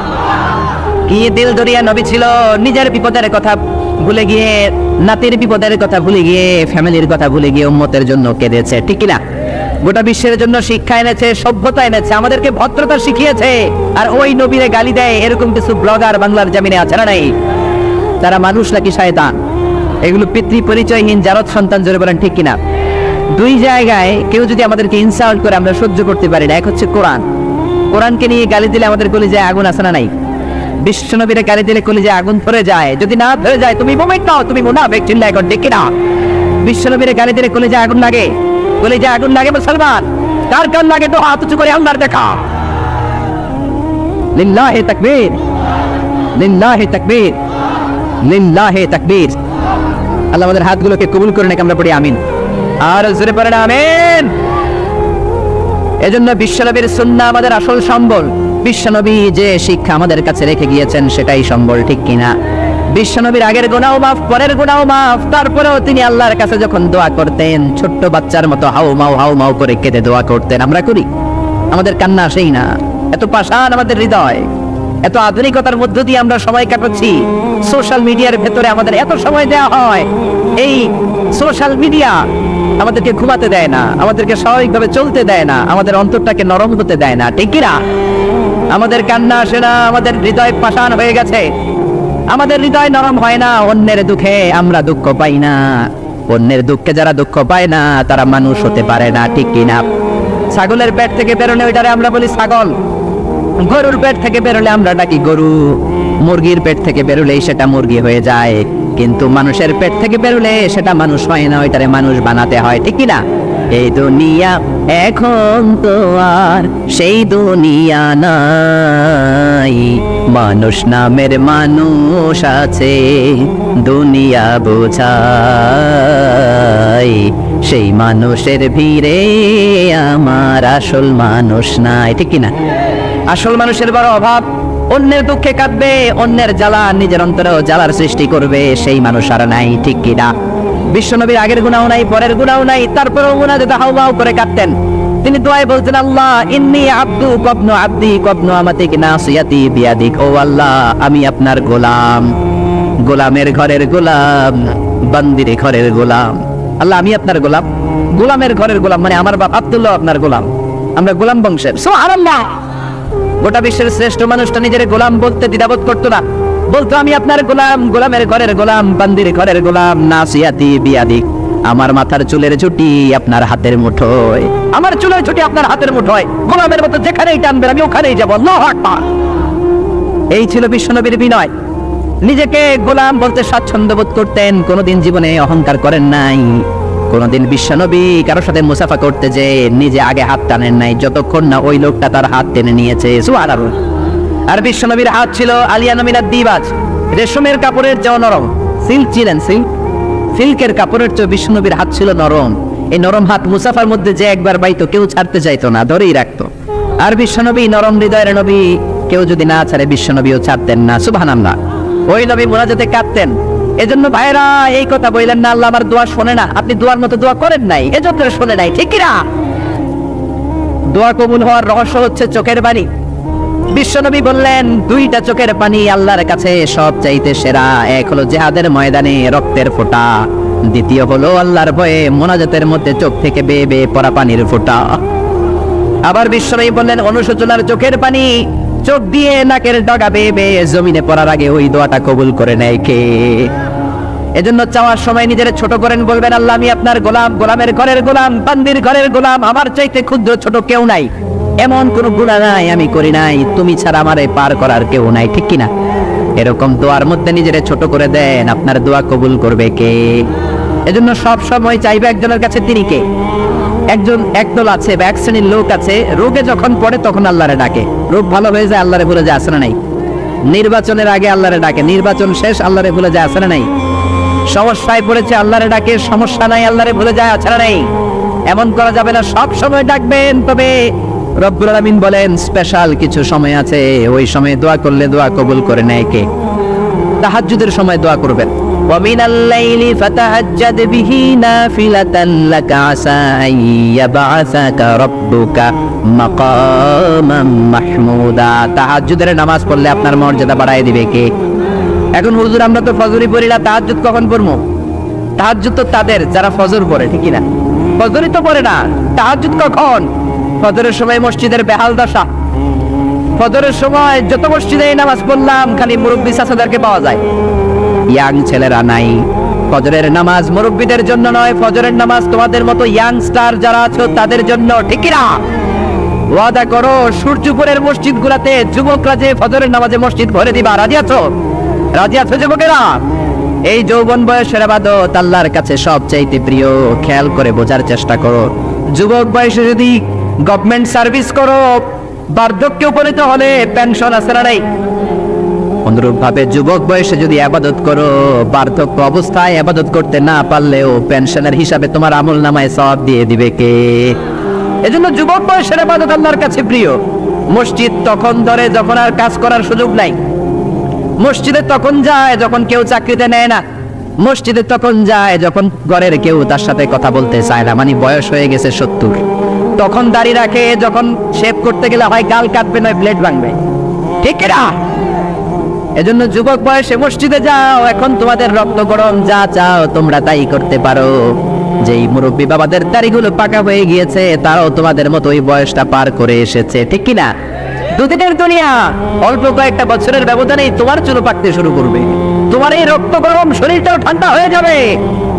কি দিল দরিয়া নবী ছিল, নিজের বিপদের কথা ভুলে গিয়ে, নাতির বিপদের কথা ভুলে গিয়ে, ফ্যামিলির কথা ভুলে গিয়ে উম্মতের জন্য কেঁদেছে, ঠিক কি না? গোটা বিশ্বের জন্য শিক্ষা এনেছে, সভ্যতা এনেছে, আমাদেরকে ভদ্রতা শিখিয়েছে। আর ওই নবীরে গালি দেয় এরকম কিছু ব্লগার বাংলার জমিনে আছে না নাই? তারা মানুষ নাকি শয়তান? এগুলো পিতৃ পরিচয়হীন জারদ সন্তান, জোরে বলেন ঠিক কিনা? দুই জায়গায় কেউ যদি আমাদেরকে ইনসাল্ট করে আমরা সহ্য করতে পারি না। এক হচ্ছে কোরআন, কোরআনকে নিয়ে গালি দিলে আমাদের কলিজায় আগুন আসে না নাই? বিশ্বনবীরে গালি দিলে কলিজায় আগুন ধরে যায়, যদি না ধরে যায় তুমি মুমিন নাও, তুমি মুনাফিক, চিল্লায় এখন ঠিক কিনা? বিশ্বনবীরে গালি দিলে কলিজায় আগুন লাগে, কলিজায় আগুন লাগে মুসলমান। কার কার লাগে তো হাত উঁচু করে আল্লাহর দেখা। লিল্লাহি তাকবীর, লিল্লাহি তাকবীর, লিল্লাহি তাকবীর। আল্লাহ আমাদের হাতগুলোকে কবুল করে নেক, আমরা পড়ি আমিন। আর জোরে পড়েন আমিন। এজন্য বিশ্বনবীর সুন্নাহ আমাদের আসল সম্বল। বিশ্বনবী যে শিক্ষা আমাদের কাছে রেখে গিয়েছেন সেটাই সম্বল, ঠিক কিনা? বিশ্বনবীর আগের গুনাহ মাফ, পরের গুনাহ মাফ, তারপরেও তিনি আল্লাহর কাছে যখন দোয়া করতেন ছোট্ট বাচ্চার মতো হাউ মাউ করে কেঁদে দোয়া করতেন। আমরা করি? আমাদের কান্না আসেই না। এত পাষাণ আমাদের হৃদয়, এত আধুনিকতার মধ্য দিয়ে আমরা সময় কাটাচ্ছি। সোশ্যাল মিডিয়ার ভেতরে আমাদের এত সময় দেওয়া হয়। এই সোশ্যাল মিডিয়া আমাদেরকে ঘুমাতে দেয় না, আমাদেরকে স্বাভাবিকভাবে চলতে দেয় না, আমাদের অন্তরটাকে নরম হতে দেয় না, ঠিক কিনা? আমাদের কান্না আসে না, আমাদের হৃদয় পাষাণ হয়ে গেছে, আমাদের হৃদয় নরম হয় না। অন্যের দুঃখে আমরা দুঃখ পাই না, অন্যের দুঃখে যারা দুঃখ পায় না তারা মানুষ হতে পারে না, ঠিক কিনা? ছাগলের পেট থেকে বেরোলে ওইটারে আমরা বলি ছাগল, গরুর পেট থেকে বেরোলে আমরা ডাকি গরু, মুরগির পেট থেকে বেরোলে সেটা মুরগি হয়ে যায়, কিন্তু মানুষের পেট থেকে বেরোলে সেটা মানুষ হয় না, ওইটারে মানুষ বানাতে হয়, ঠিক কিনা? এই দুনিয়া এখন তো আর সেই দুনিয়া নাই, মানুষ নামের মানুষ আছে দুনিয়া বোঝাই, সেই মানুষের ভিড়ে আমার আসল মানুষ নাই, ঠিক কিনা? আসল মানুষের বড় অভাব। অন্যের দুঃখে কাঁদবে, অন্যের জ্বালা নিজের অন্তরেও জ্বালার সৃষ্টি করবে, সেই মানুষ আর নাই, ঠিক কিনা? বিশ্বনবীর আগের গুনাহ নাই, পরের গুনাহ নাই, তারপরেও মুনাজাতে হাউমাউ করে কাঁদতেন। তিনি দোয়ায় বলতেন, আল্লাহ ইন্নী আব্দু কবনু আব্দি কবনু আমাতিক নাসিয়াতি বিয়াদিক। ও আল্লাহ, আমি আপনার গোলাম, গোলামের ঘরের গোলাম, বান্দির ঘরের গোলাম। আল্লাহ আমি আপনার গোলাম, গোলামের ঘরের গোলাম, মানে আমার বাপ আব্দুল্লাহ আপনার গোলাম, আমরা গোলাম বংশের। সুবহানাল্লাহ। গোটা বিশ্বের শ্রেষ্ঠ মানুষটা নিজের গোলাম বলতে দ্বিধাবোধ করতো না, বলতো আমি আপনার গোলাম, গোলামের ঘরের গোলাম, বান্দির ঘরের গোলাম, নাসিয়াতি বিয়াদিক। আমার মাথার চুলের ঝুঁটি আপনার হাতের মুঠোয়, আমার চুলের ঝুঁটি আপনার হাতের মুঠোয়, গোলামের মতো যেখানেই টানবেন আমি ওখানেই যাবো। আল্লাহু আকবার। এই ছিল বিশ্বনবীর বিনয়। নিজেকে গোলাম বলতে স্বাচ্ছন্দ্য বোধ করতেন, কোনোদিন জীবনে অহংকার করেন নাই। কোনোদিন বিশ্বনবী কারোর সাথে মুসাফা করতে যে নিজে আগে হাত টানেন নাই, যতক্ষণ না ওই লোকটা তার হাত টেনে নিয়েছে। সুবহানাল্লাহ। আর বিশ্বনবীর হাত ছিল আলিয়া নমিনাত দিবাজ, রেশমের কাপড়ের চেয়ে নরম। সিল্ক ছিলেন, সিল্কের কাপড়ের চেয়ে বিশ্বনবীর হাত ছিল নরম। এই নরম হাত মুসাফার মধ্যে যে একবার বাইতো কেউ ছাড়তে চাইতো না, ধরেই রাখতো। আর বিশ্বনবী নরম হৃদয়ের নবী, কেউ যদি না ছাড়ে বিশ্বনবীও ছাড়তেন না। সুবহানাল্লাহ। ওই নবী মুনাজাতে কাঁদতেন, এজন্য ভাইরা এই কথা বললেন না আল্লাহ আমার দোয়া শোনে না, আপনি দোয়ার মতো দোয়া করেন নাই, এজন্য শোনে নাই, ঠিক কিনা? দোয়া কবুল হওয়ার রহস্য হচ্ছে চোখের পানি। বিশ্বনবী বললেন দুইটা চোখের পানি আল্লাহর কাছে সব চাইতে সেরা। এক হলো জিহাদের ময়দানে রক্তের ফোঁটা, দ্বিতীয় হলো আল্লাহর ভয়ে মোনাজাতের মধ্যে চোখ থেকে বেয়ে বেয়ে পড়া পানির ফোঁটা। আবার বিশ্বনবী বললেন অনুশোচনার চোখের পানি চোখ দিয়ে নাকের ডগা বেয়ে বেয়ে জমিনে পড়ার আগে ওই দোয়াটা কবুল করে নেয় কে? এজন্য চাওয়ার সময় নিজের ছোট করেন, বলবেন আল্লাহ আমি আপনার গোলাম, গোলামের ঘরের গোলাম, বান্দির ঘরের গোলাম, আমার চাইতে ক্ষুদ্র ছোট কেউ নাই, এমন কোন গুনাহ নাই আমি করি নাই, তুমি ছাড়া আমারে পার করার কেউ নাই, ঠিক কিনা? এরকম দোয়ার মধ্যে নিজের ছোট করে দেন, আপনার দোয়া কবুল করবে কে? এজন্য সব সময় চাইবে একজনের কাছে, তিনি কে? একদল আছে বা এক শ্রেণীর লোক আছে, রোগে যখন পড়ে তখন আল্লাহরে ডাকে, রোগ ভালো হয়ে যায় আল্লাহরে ভুলে যায়, আছে না নাই? নির্বাচনের আগে আল্লাহরে ডাকে, নির্বাচন শেষ আল্লাহরে ভুলে যায়, আছে না নাই? সমস্যায় পড়েছে আল্লাহরে ডাকে, সমস্যা নাই আল্লাহরে ভুলে যায়, আছে না নাই? এমন করা যাবে না, সব সময় ডাকবেন। তবে রব্বুল আলামিন বলেন স্পেশাল কিছু সময় আছে, ওই সময় দোয়া করলে দোয়া কবুল করে নেয় কে? তাহাজ্জুদের সময় দোয়া করবেন। وَمِنَ اللَّيْلِ فَتَهَجَّدْ بِهِ نَافِلَةً لَكَ عَسَىٰ أَن يَبْعَثَكَ رَبُّكَ مَقَامًا مَحْمُودًا। তাহাজ্জুদের নামাজ পড়লে আপনার মর্যাদা বাড়ায় দিবে কে? এখন হুজুর আমরা তো ফজরই পড়ি না, তাহাজ্জুদ কখন পড়বো? তাহাজ্জুদ তো তাদের যারা ফজর পড়ে, ঠিক না? ফজরই তো পড়ে না, তাহাজ্জুদ কখন? ফজরের সময় মসজিদের বেহাল দশা। ফজরের সময় যত মসজিদে নামাজ পড়লাম খালি মুরব্বি চাচাদেরকে পাওয়া যায়, ইয়াং ছেলেরা নাই। ফজরের নামাজ মুরব্বিদের জন্য নয়, ফজরের নামাজ তোমাদের মতো ইয়াংস্টার যারা আছো তাদের জন্য, ঠিক না? ওয়াদা করো সূর্যপুরের মসজিদগুলোতে যুবকরা যে ফজরের নামাজে মসজিদ ভরে দিবা, রাজি আছো? রাজি আছো যুবকেরা? এই যৌবন বয়সের ইবাদত আল্লাহর কাছে সবচাইতে প্রিয়। খেয়াল করে বোঝার চেষ্টা করো, যুবক বয়সে যদি গভর্নমেন্ট সার্ভিস করো, বার্ধক্যে উপনীত হলে পেনশন আছে না নাই? অনুরূপ ভাবে যুবক বয়সে যদি ইবাদত করো, বার্ধক্য অবস্থায় ইবাদত করতে না পারলেও পেনশনের হিসাবে তোমার আমলনামায় সওয়াব দিয়ে দিবে কে? এজন্য যুবক বয়সের ইবাদত আল্লাহর কাছে প্রিয়। মসজিদ তখন ধরে যখন আর কাজ করার সুযোগ নাই, মসজিদে তখন যায় যখন কেউ চাকরিতে নেয় না, মসজিদে তখন যায় যখন ঘরের কেউ তার সাথে কথা বলতে চায় না, মানে বয়স হয়ে গেছে 70, তখন দাড়ি রাখে, যখন শেভ করতে গেলে হয় গাল কাটবে নয় ব্লেড ভাঙবে, ঠিক না? এজন্য যুবক বয়সে মসজিদে যাও, এখন তোমাদের রক্ত গরম, যা চাও তোমরা তাই করতে পারো। যেই মুরব্বী বাবাদের দাড়িগুলো পাকা হয়ে গিয়েছে তারাও তোমাদের মতো ওই বয়সটা পার করে এসেছে, ঠিক কিনা? দুদিনের দুনিয়া, অল্প কয়েকটা বছরের ব্যবধানেই তোমার চুল পাকতে শুরু করবে, তোমার এই রক্ত গরম শরীরটাও ঠান্ডা হয়ে যাবে,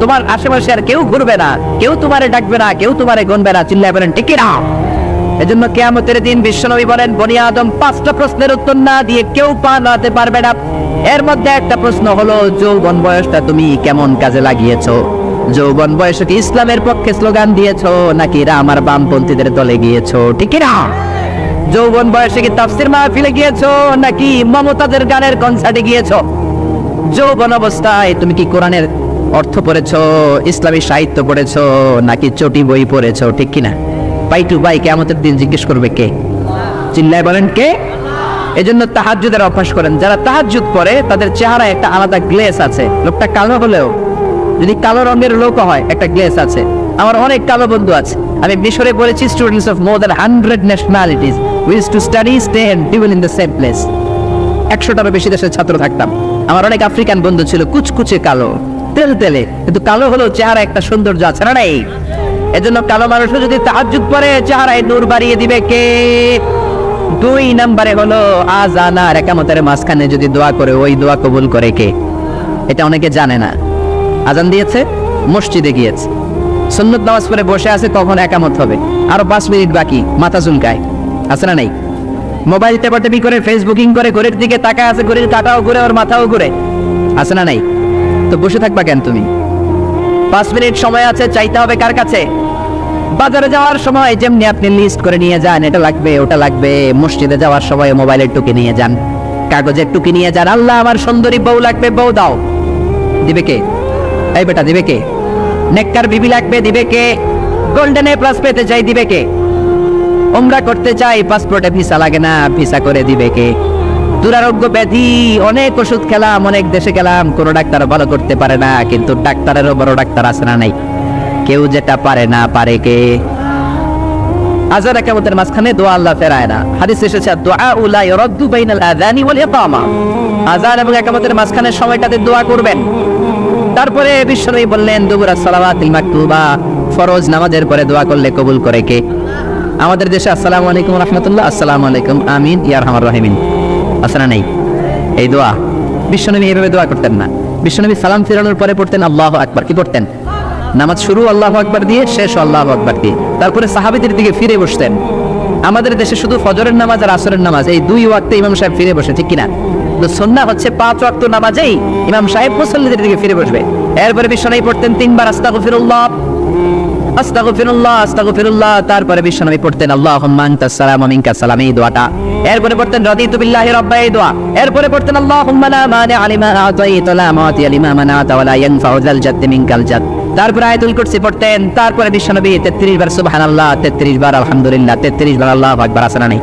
তোমার আশেপাশে আর কেউ ঘুরবে না, কেউ তোমারে ডাকবে না, কেউ তোমারে গণবে না, চিল্লায় বলেন ঠিক কিনা? এজন্য কিয়ামতের দিন বিশ্বনবী বলেন বনি আদম 5টা প্রশ্নের উত্তর না দিয়ে কেউ পা নাড়াতে পারবে না। এর মধ্যে একটা প্রশ্ন হলো যৌবন বয়সটা তুমি কেমন কাজে লাগিয়েছো? যৌবন বয়সে কি ইসলামের পক্ষে স্লোগান দিয়েছো নাকি রাম আর বামপন্থীদের দলে গিয়েছো, ঠিক কিনা? যৌবন বয়সে কি তাফসীর মাহফিলে গিয়েছো নাকি মমতাজের গানের কনসার্টে গিয়েছো? যৌবন অবস্থায় তুমি কি কোরআনের অর্থ পড়েছো, ইসলামী সাহিত্য পড়েছো নাকি চটি বই পড়েছো, ঠিক কিনা? বাই টু বাই কিয়ামতের দিন জিজ্ঞেস করবে কে? চিল্লায় বলেন কে? এজন্য তাহাজ্জুদের অভ্যাস করেন। যারা তাহাজ্জুদ পড়ে তাদের চেহারায় একটা আলাদা গ্লেজ আছে, লোকটা কালো হলেও যদি কালো রঙের লোক হয় একটা গ্লেজ আছে। আমার অনেক কালো বন্ধু আছে, আমি মিশরে পড়েছি, students of more than 100 nationalities we used to study, stay and live in the same place. 100টারও বেশি দেশের ছাত্র থাকতাম। আমার অনেক আফ্রিকান বন্ধু ছিল, কুচকুচে কালো, তেলে, কিন্তু কালো হলেও চেহারা একটা সৌন্দর্য আছে না নাই? এজন্য কালো মানুষও যদি তাহাজ্জুদ পড়ে চেহারায় নূর বাড়িয়ে দিবে কে? 2 নম্বরে হলো আযান আর ইকামতের মাঝখানে যদি দোয়া করে, ওই দোয়া কবুল করে কে? এটা অনেকে জানে না। আযান দিয়েছে, মসজিদে গিয়েছে, সুন্নত নামাজ পড়ে বসে আছে, কখন ইকামত হবে, আরো 5 মিনিট বাকি, মাথা চুলকায়, আছে না নাই? মোবাইল টেপাটেপি করে, ফেসবুকিং করে, ঘড়ির দিকে তাকায় আছে, ঘড়ির কাঁটাও ঘুরে, ওর মাথাও ঘুরে, আছে না নাই? তো বসে থাকবা কেন তুমি? 5 মিনিট সময় আছে, চাইতে হবে কার কাছে? বাজারে যাওয়ার সময় যেমনি আপনি লিস্ট করে নিয়ে যান, এটা লাগবে ওটা লাগবে, মসজিদে যাওয়ার সময় মোবাইলের টুকি নিয়ে যান, কাগজের টুকি নিয়ে যান, আল্লাহ আমার সুন্দরী বউ লাগবে, বউ দাও, দিবে কে? এই বেটা দিবে কে? নেককার বিবি লাগবে, দিবে কে? গোল্ডেন এ প্লাস পেতে চাই, দিবে কে? উমরা করতে চাই, পাসপোর্টে ভিসা লাগে না, ভিসা করে দিবে কে? দুরারোগ্য ব্যাধি, অনেক ওষুধ খেলাম, অনেক দেশে গেলাম, কোনো ডাক্তার ভালো করতে পারে না। কিন্তু ডাক্তারেরও বড় ডাক্তার আছে না নাই? কেউ যেটা পারে না, পারে কে? আযান ইকামতের মাঝখানে দোয়া আল্লাহ ফেরায় না। হাদিস এসেছে দুআ লা ইরাদ্দু বাইনাল আযানি ওয়াল ইকামা। আযান এবং ইকামতের মাঝখানে সময়টাতে দোয়া করবেন। তারপরে বিশ্বনবী বললেন দুবুরা সালাওয়াতিল মাকতুবা, ফরজ নামাজের পরে দোয়া করলে কবুল করে কে? আমাদের দেশে আসসালামু আলাইকুম রাহমাতুল্লাহ, আসসালামু আলাইকুম, আমিন ইয়া আরহামার রাহিমিন আসনা নেই এই দোয়া। বিশ্বনবী এইভাবে দোয়া করতেন না। বিশ্বনবী সালাম ফিরানোর পরে পড়তেন আল্লাহু আকবার। কি পড়তেন? নামাজ শুরু আল্লাহু আকবার দিয়ে, শেষ আল্লাহু আকবার দিয়ে। তারপরে সাহাবীদের দিকে ফিরে বসতেন। আমাদের দেশে শুধু ফজরের নামাজ আর আসরের নামাজ, এই দুই ওয়াক্তে ইমাম সাহেব ফিরে বসে, ঠিক কিনা? তো সুন্নাহ হচ্ছে 5 ওয়াক্ত নামাজেই ইমাম সাহেব মুসল্লিদের দিকে ফিরে বসবে। এরপরে বিশ্বনবী পড়তেন 3 বার আস্তাগফিরুল্লাহ আস্তাগফিরুল্লাহ আস্তাগফিরুল্লাহ। তারপরে বিশ্বনবী পড়তেন আল্লাহুম্মা আনতাস সালাম ওয়া মিনকাস সালাম, এই দোয়াটা। এরপরে পড়তেন রাদিতু বিল্লাহি রাব্বা, এই দোয়া। এরপরে পড়তেন আল্লাহুম্মা লা মানিআ লিমা আ'তাইতা ওয়া লা মু'তিয়া লিমা মানা'তা ওয়া লা ইয়ানফা'ু যাল জাদ্দি মিনকাল জাদ। তারপরে আয়াতুল কুরসি পড়তেন। তারপরে বিশ্বনবী 33 বার সুবহানাল্লাহ, 33 বার আলহামদুলিল্লাহ, 33 বার আল্লাহু আকবার, আছে না নাই?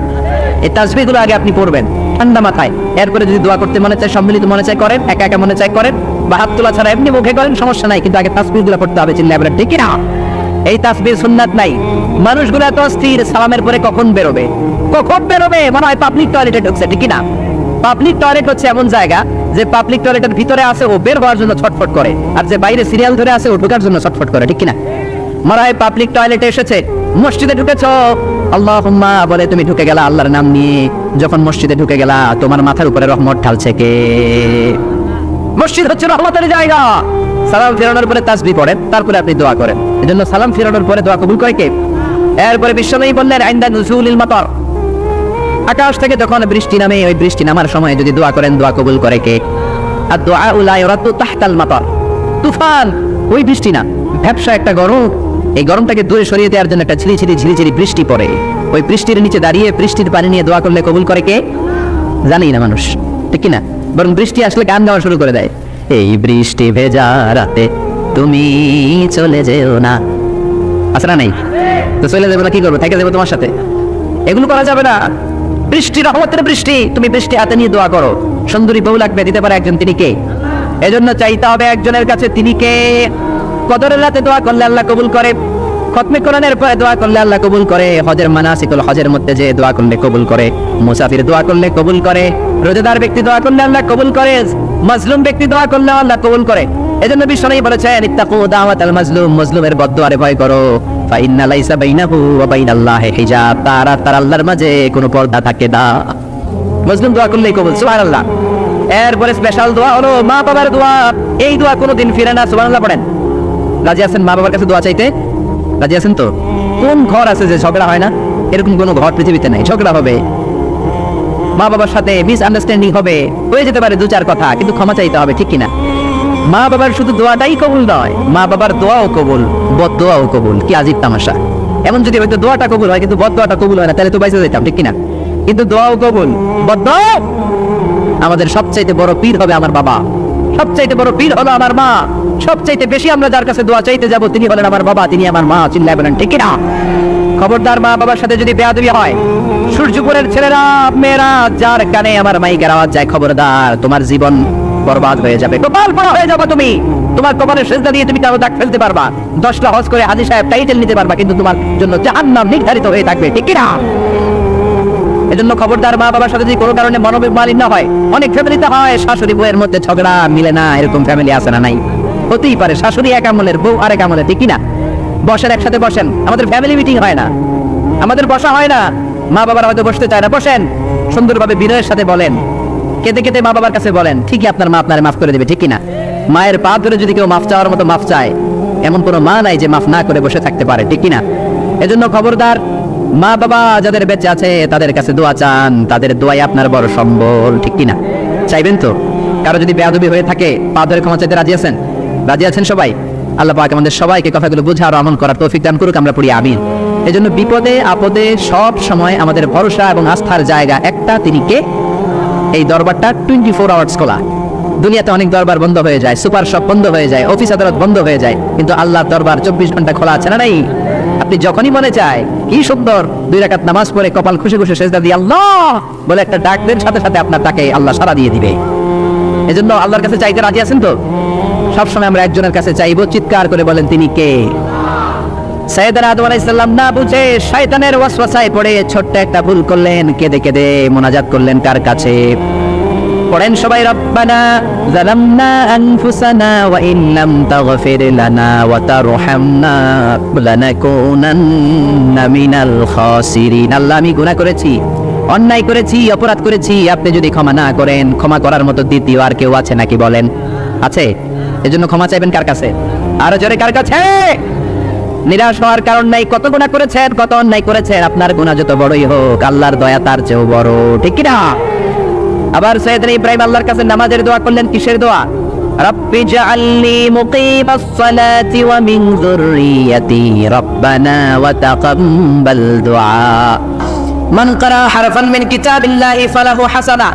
এই তাসবিহগুলো আগে আপনি পড়বেন ঠান্ডা মাথায়। এরপরে যদি দোয়া করতে মনে চায়, সম্মিলিত মনে চায় করেন, একা একা মনে চায় করেন, বা হাত তোলা ছাড়া এমনি মুখে করেন, সমস্যা নাই। কিন্তু আগে তাসবিহগুলো পড়তে হবে, চিল্লায় বলেন ঠিক না? এই তাসবিহ সুন্নাত নাই। মানুষগুলো এত অস্থির, সালামের পরে কখন বেরোবে, কখন বেরোবে, মনে হয় পাবলিক টয়লেটে ঢুকছে, ঠিক না? পাবলিক টয়লেট হচ্ছে এমন জায়গা যে পাবলিক টয়লেটের ভিতরে আছে ও বের হওয়ার জন্য ছটফট করে, আর যে বাইরে সিরিয়াল ধরে আছে ও ঢোকার জন্য ছটফট করে, ঠিক কিনা? মনে হয় পাবলিক টয়লেটে এসেছে, মসজিদে ঢুকেছ, আল্লাহুম্মা বলে তুমি ঢুকে গেলা আল্লাহর নাম নিয়ে। যখন মসজিদে ঢুকে গেলা, তোমার মাথার উপরে রহমত ঢালছে কে? মসজিদ হচ্ছে রহমতের জায়গা। সালাম ফিরানোর পরে তাসবিহ পড়েন, তারপরে আপনি দোয়া করেন। এজন্য সালাম ফিরানোর পরে দোয়া কবুল করে কে? এরপরে বিশ্বনবী বললেন আইন্দা নুজুলিল মাতার, আকাশ থেকে যখন বৃষ্টি নামে, ওই বৃষ্টি নামার সময় যদি দোয়া করেন, দোয়া কবুল করে কে? আর দোয়া লা ইরাদ্দু তাহতাল মাতার। তুফান, ওই বৃষ্টি না, ভ্যাপসা একটা গরম, এই গরমটাকে দূরে সরিয়ে দেওয়ার জন্য একটা ঝিরিঝিরি বৃষ্টি পড়ে। ওই বৃষ্টির নিচে দাঁড়িয়ে বৃষ্টির পানি নিয়ে দোয়া করলে কবুল করে কে? জানি না মানুষ, ঠিক কিনা? বরং বৃষ্টি আসলে গান গাওয়া শুরু করে দেয়। এই বৃষ্টি ভেজা রাতে তুমি চলে যেও না, আছে না নাই? তো চলে যাবো না, কি করবো? থেকে যাবো তোমার সাথে? এগুলো করা যাবে না। বৃষ্টি রহমতের বৃষ্টি, তুমি বৃষ্টি হাতে নিয়ে দোয়া করো। সুন্দরী বউ লাগবে, দিতে পারে একজন, তিনি কে? এজন্য চাইতে হবে একজনের কাছে, তিনি কে? কদরের রাতে দোয়া করলে আল্লাহ কবুল করে, খতমে কোরআনের পরে দোয়া করলে আল্লাহ কবুল করে, হজের মানাসিকুল হজের মধ্যে যে দোয়া করলে কবুল করে, মুসাফির দোয়া করলে কবুল করে, রোজাদার ব্যক্তি দোয়া করলে আল্লাহ কবুল করে, মাজলুম ব্যক্তি দোয়া করলে আল্লাহ কবুল করে। এজন্য বিশ্বনবী বলেছেন ইত্তাকু দাওয়াতাল মাজলুম, মাজলুমের বদদুয়ারে ভয় করো। ফা ইন্না লাইসা বাইনাহু ওয়া বাইনাল্লাহি হিজাব, তার আল্লাহর মাঝে কোনো পর্দা থাকে না। মাজলুম দোয়া করলেই কবুল, সুবহানাল্লাহ। এরপরে স্পেশাল দোয়া হলো মা বাবার দোয়া। এই দোয়া কোনোদিন ফিরে না, সুবহানাল্লাহ পড়েন। রাজি আছেন মা বাবার কাছে দোয়া চাইতে? রাজি আছেন তো? কোন ঘর আছে যে ঝগড়া হয় না? এরকম কোন ঘর পৃথিবীতে নাই। ঝগড়া হবে, মা বাবার সাথে মিসআন্ডারস্ট্যান্ডিং হবে, হয়ে যেতে পারে 2-4 কথা, কিন্তু ক্ষমা চাইতে হবে, ঠিক কিনা? মা বাবার শুধু দোয়াটাই কবুল নয়, মা বাবার দোয়াও কবুল, বদ দোয়াও কবুল। কি আজীব তামাশা! এমন যদি হয়তো দোয়াটা কবুল হয় কিন্তু বদ দোয়াটা কবুল হয় না, তাহলে তো বাইসে যেতাম, ঠিক কিনা? কিন্তু দোয়াও কবুল, বদ দোয়া। আমাদের সবচাইতে বড় পীর হবে আমার বাবা, সবচাইতে বড় পীর হলো আমার মা। সবচাইতে বেশি আমরা যার কাছে দোয়া চাইতে যাব, তিনি হলেন আমার বাবা, তিনি আমার মা। চিল্লায় বলেন ঠিক কিনা? খবরদার, মা বাবার সাথে যদি বেয়াদবি হয়, সূর্যপুরের ছেলেরা মেয়েরা যার কানে আমার মাইকের আওয়াজ যায়, খবরদার, তোমার জীবন বরবাদ হয়ে যাবে, কপাল পোড়া হয়ে যাবে তুমি। তোমার কপালে সেজদা দিয়ে তুমি কারো দাগ ফেলতে পারবা, 10টা হজ করে হাজী সাহেব টাইটেল নিতে পারবা, কিন্তু তোমার জন্য জাহান্নাম নির্ধারিত হয়ে থাকবে, ঠিক কিনা? এজন্য খবরদার, মা বাবার সাথে যদি কোনো কারণে মনোমালিন্য হয়, অনেক ফ্যামিলিতে হয় শাশুড়ি বউয়ের মধ্যে ঝগড়া মিলে না, এরকম ফ্যামিলি আছে না নাই? হতেই পারে, শাশুড়ি এক আমলের, বউ আরেক আমলের, ঠিক কিনা? বসেন, একসাথে বসেন। আমাদের ফ্যামিলি মিটিং হয় না, আমাদের বসা হয় না, মা বাবার হয়তো বসতে চায় না। বসেন, সুন্দরভাবে বিনয়ের সাথে বলেন, কেঁদে কেঁদে মা বাবার কাছে বলেন, ঠিকই আপনার মা আপনারে মাফ করে দেবে, ঠিক কিনা? মায়ের পা ধরে যদি কেউ মাফ চাওয়ার মতো মাফ চায়, এমন কোনো মা নাই যে মাফ না করে বসে থাকতে পারে, ঠিক কিনা? এজন্য খবরদার, মা বাবা যাদের বেঁচে আছে তাদের কাছে দোয়া চান, তাদের দোয়াই আপনার বড় সম্বল, ঠিক কিনা? চাইবেন তো? কারো যদি বেয়াদবি হয়ে থাকে, পা ধরে ক্ষমা চাইতে রাজি আছেন? রাজি আছেন সবাই? আল্লাহ পাক আমাদের সবাইকে কথাগুলো বুঝা আর আমল করার তৌফিক দান করুক, আমরা পড়ি আমিন। এজন্য বিপদে আপদে সব সময় আমাদের ভরসা এবং আস্থার জায়গা একটা, তিনি কে? এই দরবারটা 24 আওয়ার্স খোলা। দুনিয়াতে অনেক দরবার বন্ধ হয়ে যায়, সুপার শপ বন্ধ হয়ে যায়, অফিস আদালত বন্ধ হয়ে যায়, কিন্তু আল্লাহর দরবার 24 ঘন্টা খোলা আছে না নাই? আপনি যখনই মনে চায় কি সুন্দর 2 রাকাত নামাজ পড়ে কপাল খুশি খুশি সেজদা দিয়ে আল্লাহ বলে একটা ডাক দেন, সাথে সাথে আপনার তাকে আল্লাহ সাড়া দিয়ে দিবে। এজন্য আল্লাহর কাছে চাইতে রাজি আছেন তো? সবসময় আমরা একজনের কাছে চাইবো, চিৎকার করে বলেন তিনি কে? সাইয়েদনা আদম আলাইহিস সালাম না বুঝে শয়তানের ওয়াসওয়াসায় পড়ে ছোট্ট একটা ভুল করলেন, কেঁদে কেঁদে মোনাজাত করলেন কার কাছে? পড়েন সবাই, রব্বানা যালামনা আনফুসানা ওয়া ইন লাম তাগফির লানা ওয়া তারহামনা লানাকুনান্না মিনাল খাসিরিন। আল্লাহ আমি গুনাহ করেছি, অন্যায় করেছি, অপরাধ করেছি, আপনি যদি ক্ষমা না করেন, ক্ষমা করার মতো দ্বিতীয় আর কেউ আছে নাকি বলেন? আছে? এজন্য ক্ষমা চাইবেন কার কাছে? আরো জোরে কার কাছে? নিরাশ হওয়ার কারণ নাই। কত গুনাহ করেছেন, কত অন্যায় করেছেন, আপনার গুনাহ যত বড়ই হোক আল্লাহর দয়া তার চেয়েও বড়, ঠিক কি না? আবার সাইয়েদনা ইব্রাহিম আল্লাহর কাছে নামাজের দোয়া করলেন, কিসের দোয়া? রব্বি জাআলনি মুকিমাস সালাতি ওয়া মিন যুররিয়াতি রব্বানা ওয়া তাকাব্বাল দুআ। মান ক্বারা হারফান মিন কিতাবিল্লাহি ফালাহু হাসানা।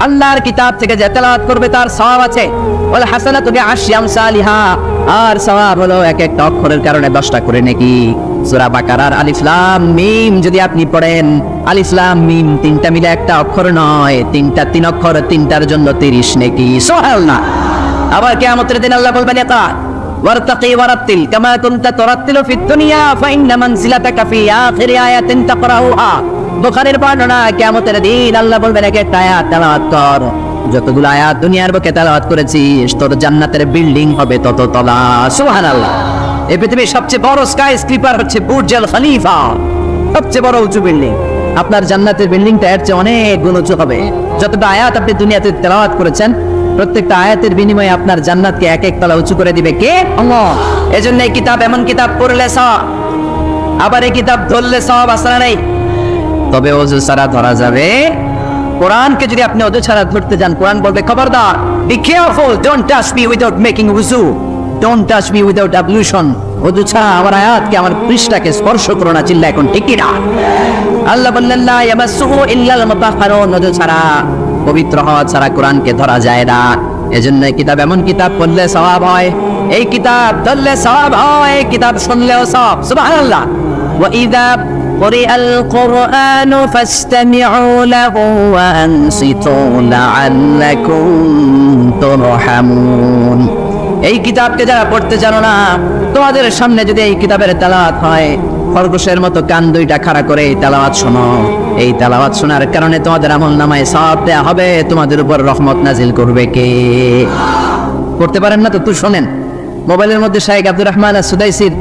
আল্লাহর কিতাব থেকে যে তেলাওয়াত করবে তার সওয়াব আছে। ওয়াল হাসানাতু বিআশরি আমসালিহা। আর সওয়াব হলো এক একটা অক্ষরের কারণে 10টা করে নেকি। সূরা বাকারার আলিফ লাম মিম যদি আপনি পড়েন, আলিফ লাম মিম 3টা মিলে একটা অক্ষর নয়, 3টা 3 অক্ষর, 3টার জন্য 30 নেকি। সুবহানাল্লাহ। আবার কিয়ামতের দিন আল্লাহ বলবেন ইকরা ওয়ারতাকি ওয়ারাত্তিল কামা কুনতা তুরাত্তিলু ফিদ দুনিয়া ফাইন্না মানজিলাতাকা ফি আখিরি আয়াতিন তাকরাউহা। বুখারীর বর্ণনা, কিয়ামতের দিন আল্লাহ বলবেন এক একটা আয়াত তেলাওয়াত কর। যতগুলো আয়াত দুনিয়ার বুকে তেলাওয়াত করেছিস তোর জান্নাতের বিল্ডিং হবে তত তলা। সুবহানাল্লাহ। এই পৃথিবীর সবচেয়ে বড় স্কাই স্ক্রিপার হচ্ছে বুর্জ আল খলিফা, সবচেয়ে বড় উঁচু বিল্ডিং। আপনার জান্নাতের বিল্ডিংটা এর চেয়ে অনেক গুণ উঁচু হবে। যতটা আয়াত আপনি দুনিয়াতে তেলাওয়াত করেছেন, প্রত্যেকটা আয়াতের বিনিময়ে আপনার জান্নাতকে এক এক তলা উঁচু করে দিবে কে? আল্লাহ। এজন্য এই কিতাব, এমন কিতাব পড়লে সওয়াব, আবার এই কিতাব ধরলে সওয়াব আছে না নাই? তবে ওযু ছাড়া ধরা যাবে। কোরআনকে যদি আপনি ওযু ছাড়া ধরতে যান, কোরআন বলবে খবরদার, be careful, don't touch me without making ওযু, don't touch me without ablution. ওযু ছাড়া আমার আয়াতকে, আমার পৃষ্ঠাকে স্পর্শ করো না। চিল্লা এখন ঠিক কি না? আল্লাহ বললেন লা ইয়ামাসসুহু ইল্লাল মুতাহহারুন। ওযু ছাড়া, পবিত্র হওয়া ছাড়া কোরআনকে ধরা যায় না। এজন্য এই কিতাব, এমন কিতাব পড়লে সওয়াব হয়, এই কিতাব ধরলে সওয়াব হয়, এই কিতাব শুনলেও সওয়াব। সুবহানাল্লাহ। ওয়া ইযা ক্বুরিআল কুরআনু ফাসতামিউ লাহু ওয়া আনসিতু লাআল্লাকুম তুরহামুন। এই কিতাবকে যারা পড়তে জানো না, তোমাদের সামনে যদি এই কিতাবের তেলাওয়াত হয়, খরগোশের মতো কান দুইটা খাড়া করে এই তেলাওয়াত শোনো। এই তেলাওয়াত শোনার কারণে তোমাদের আমলনামায় সওয়াব দেয়া হবে, তোমাদের উপর রহমত নাজিল করবে কে? করতে পারেন না তো তুই শোনেন। মোবাইলের মধ্যে শাইখ আব্দুর রহমান আস-সুদাইসির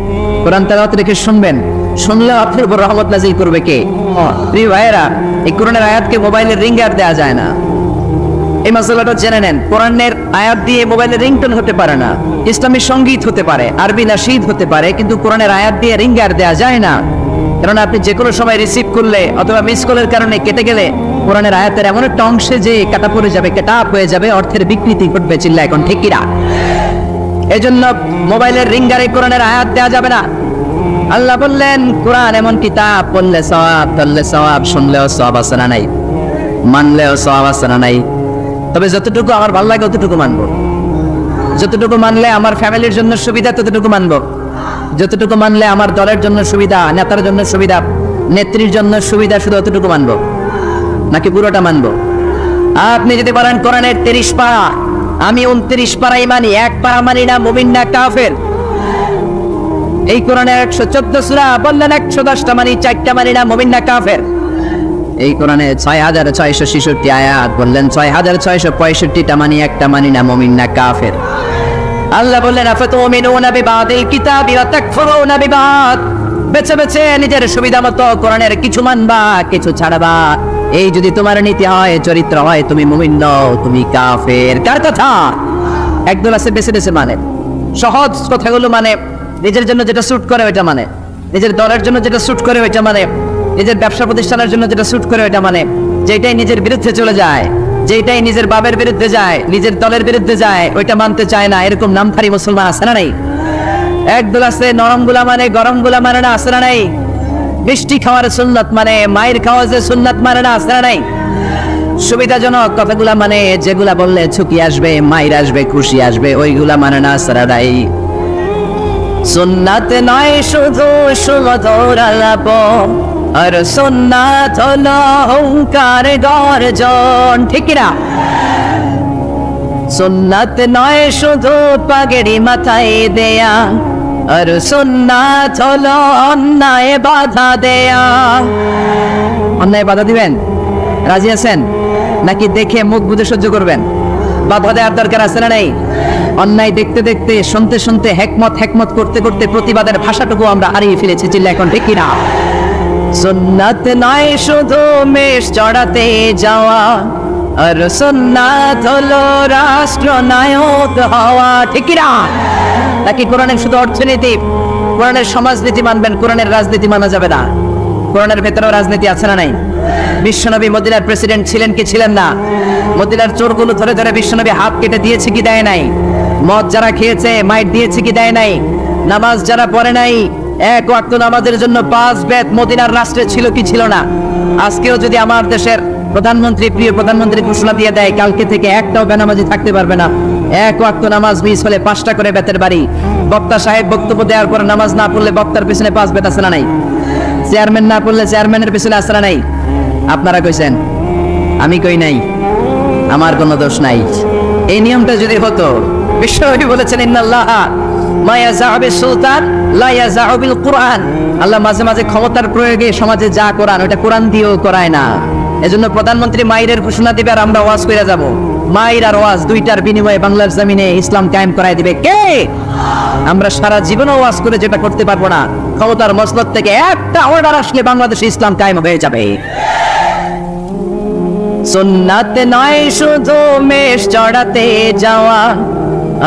কোরআন তেলাওয়াত রেখে শুনবেন, শুনলে আপনার উপর রহমত নাজিল করবে কে? প্রিয় ভাইয়েরা, এই কোরআনের আয়াতকে মোবাইলের রিংগার দেয়া যায় না। এই মাসালাটা জেনে নেন। কোরআনের আয়াত দিয়ে মোবাইলের রিংটোন হতে পারে না, ইসলামী সঙ্গীত হতে পারে, আরবি নাশিদ হতে পারে, কিন্তু কোরআনের আয়াত দিয়ে রিংগার দেয়া যায় না। কারণ আপনি যে কোনো সময় রিসিভ করলে অথবা মিস কলের কারণে কেটে গেলে কোরআনের আয়াতের এমন একটা অংশে যে কাটা পড়ে যাবে, কাটাপ হয়ে যাবে, অর্থের বিকৃতি ঘটবে। চিল্লা এখন ঠিক কিনা? এজন্য মোবাইলের রিংগারে কোরআনের আয়াত দেয়া যাবে না। আল্লাহ বললেন কোরআন এমন কিতাব, পড়লে সওয়াব, ধরলে সওয়াব, শুনলেও সওয়াব আছে না নাই? মানলেও সওয়াব আছে না নাই? তবে যতটুকু আমার ভালো লাগে ততটুকু মানবো, যতটুকু মানলে আমার ফ্যামিলির জন্য সুবিধা ততটুকু মানবো, যতটুকু মানলে আমার দলের জন্য সুবিধা, নেতার জন্য সুবিধা, নেত্রীর জন্য সুবিধা, শুধু ততটুকু মানবো, নাকি পুরোটা মানবো? আপনি যদি বলেন কোরআনের 30 পারা, আমি 29 পারাই মানি, 1 পারা মানি না, মুমিন না কাফের। এই কোরআনের 114 সূরা, বললেন 110টা মানি, 4টা মানি না, মুমিন না কাফের। এই কোরআনে 6666 আয়াত, বললেন 6665টা মানি, 1টা মানি না, মুমিন না কাফের। আল্লাহ বললেন আফাতুমিনুনা বিবাদিল কিতাবি ওয়া তাকফুরুনা বিবাদ। বেছে বেছে নিজের সুবিধা মতো কোরআনের কিছু মানবা, কিছু ছাড়বা। এই যদি তোমার নীতি হয়, চরিত্র হয়, তুমি মুমিন নও, তুমি কাফের। কার কথা? একদল আছে বেছে বেছে মানে, সহজ কথাগুলো মানে, নিজের জন্য যেটা স্যুট করে ওইটা মানে, নিজের দলের জন্য যেটা স্যুট করে ওইটা মানে, নিজের ব্যবসা প্রতিষ্ঠানের জন্য যেটা স্যুট করে ওইটা মানে, যেটাই নিজের বিরুদ্ধে চলে যায়, যেটাই নিজের বাবের বিরুদ্ধে যায়, নিজের দলের বিরুদ্ধে যায়, ওইটা মানতে চায় না। এরকম নামধারী মুসলমান আছে না নাই? একদল আছে নরম গুলা মানে, গরম গুলা মানে না, আছে না নাই? মিষ্টি খাওয়ার সুন্নাত মানে, মায়ের খাওয়া যে সুন্নাত মানে না, আছে না নাই? সুবিধাজনক কথাগুলা মানে, যেগুলা বললে ছুকি আসবে, মায়ের আসবে, খুশি আসবে, ওইগুলা মানে না, আছে না নাই? সুন্নাত নয় শুধু সুমধুর আলাপ, আর সুন্নাত হলো অহংকার গর্জন, ঠিক না? সুন্নাত নয় শুধু পাগড়ি মাথায় দেয়া, আর সুন্নাত হলো অন্যায় বাধা দেয়া। অন্যায় বাধা দিবেন? রাজি আছেন নাকি দেখে মুখ বুজে সহ্য করবেন? বাধা দেওয়ার দরকার আছে না নেই? অন্যায় দেখতে দেখতে, শুনতে শুনতে, হেকমত করতে করতে প্রতিবাদের ভাষাটুকু আমরা হারিয়ে ফেলেছি, চিল্লা এখন ঠিক কিনা? সুন্নাত নয় শুধু মেষ চড়াতে যাওয়া, আর সুন্নাত হলো রাষ্ট্রনায়ক হওয়া, ঠিক কিনা? নাকি কোরআনের শুধু অর্থনীতি, কোরআনের সমাজনীতি মানবেন, কোরআনের রাজনীতি মানা যাবে না? কোরআনের ভেতরেও রাজনীতি আছে না নাই? বিশ্বনবী মদিনার প্রেসিডেন্ট ছিলেন কি ছিলেন না? মদিনার চোরগুলো ধরে ধরে বিশ্বনবী হাত কেটে দিয়েছে কি দেয় নাই? মদ যারা খেয়েছে মাইট দিয়েছে কি দেয় নাই? নামাজ যারা পড়ে নাই, এক ওয়াক্ত নামাজের জন্য 5 বেত মদিনার রাষ্ট্রে ছিল কি ছিল না? আজকেও যদি আমার দেশের প্রধানমন্ত্রী, প্রিয় প্রধানমন্ত্রী ঘোষণা দিয়ে দেয় কালকে থেকে একটাও বেনামাজি থাকতে পারবে না, এক ওয়াক্ত নামাজ মিস হলে 5টা করে বেতের বাড়ি। বক্তা সাহেব বক্তব্য দেওয়ার পর নামাজ না পড়লে বক্তার পিছনে 5 বেত আছে না নাই? চেয়ারম্যান না পড়লে চেয়ারম্যানের পিছনে আছে না নাই? আপনারা কইছেন, আমি কই নাই, আমার কোনো দোষ নাই। এই নিয়মটা যদি হতো, বিশ্বনবী বলেছেন ইন্নাল্লাহা মা ইয়াযাউ বিস-সুলতান লা ইয়াযাউ বিল-কুরআন, আল্লাহ মাঝে মাঝে ক্ষমতার প্রয়োগে সমাজে যা করান ওটা কোরআন দিয়েও করায় না। এজন্য প্রধানমন্ত্রী মাইরের ঘোষণা দিবে আর আমরা ওয়াজ কইরা যাব। মাইর আর ওয়াজ দুইটার বিনিময়ে বাংলার জমিনে ইসলাম কায়েম করায় দিবে কে? আমরা সারা জীবনও ওয়াজ করে যেটা করতে পারবো না, ক্ষমতার মসনদ থেকে একটা অর্ডার আসলে বাংলাদেশে ইসলাম কায়েম হয়ে যাবে। সুন্নাত নয় শুধু মেষ চড়াতে যাওয়া,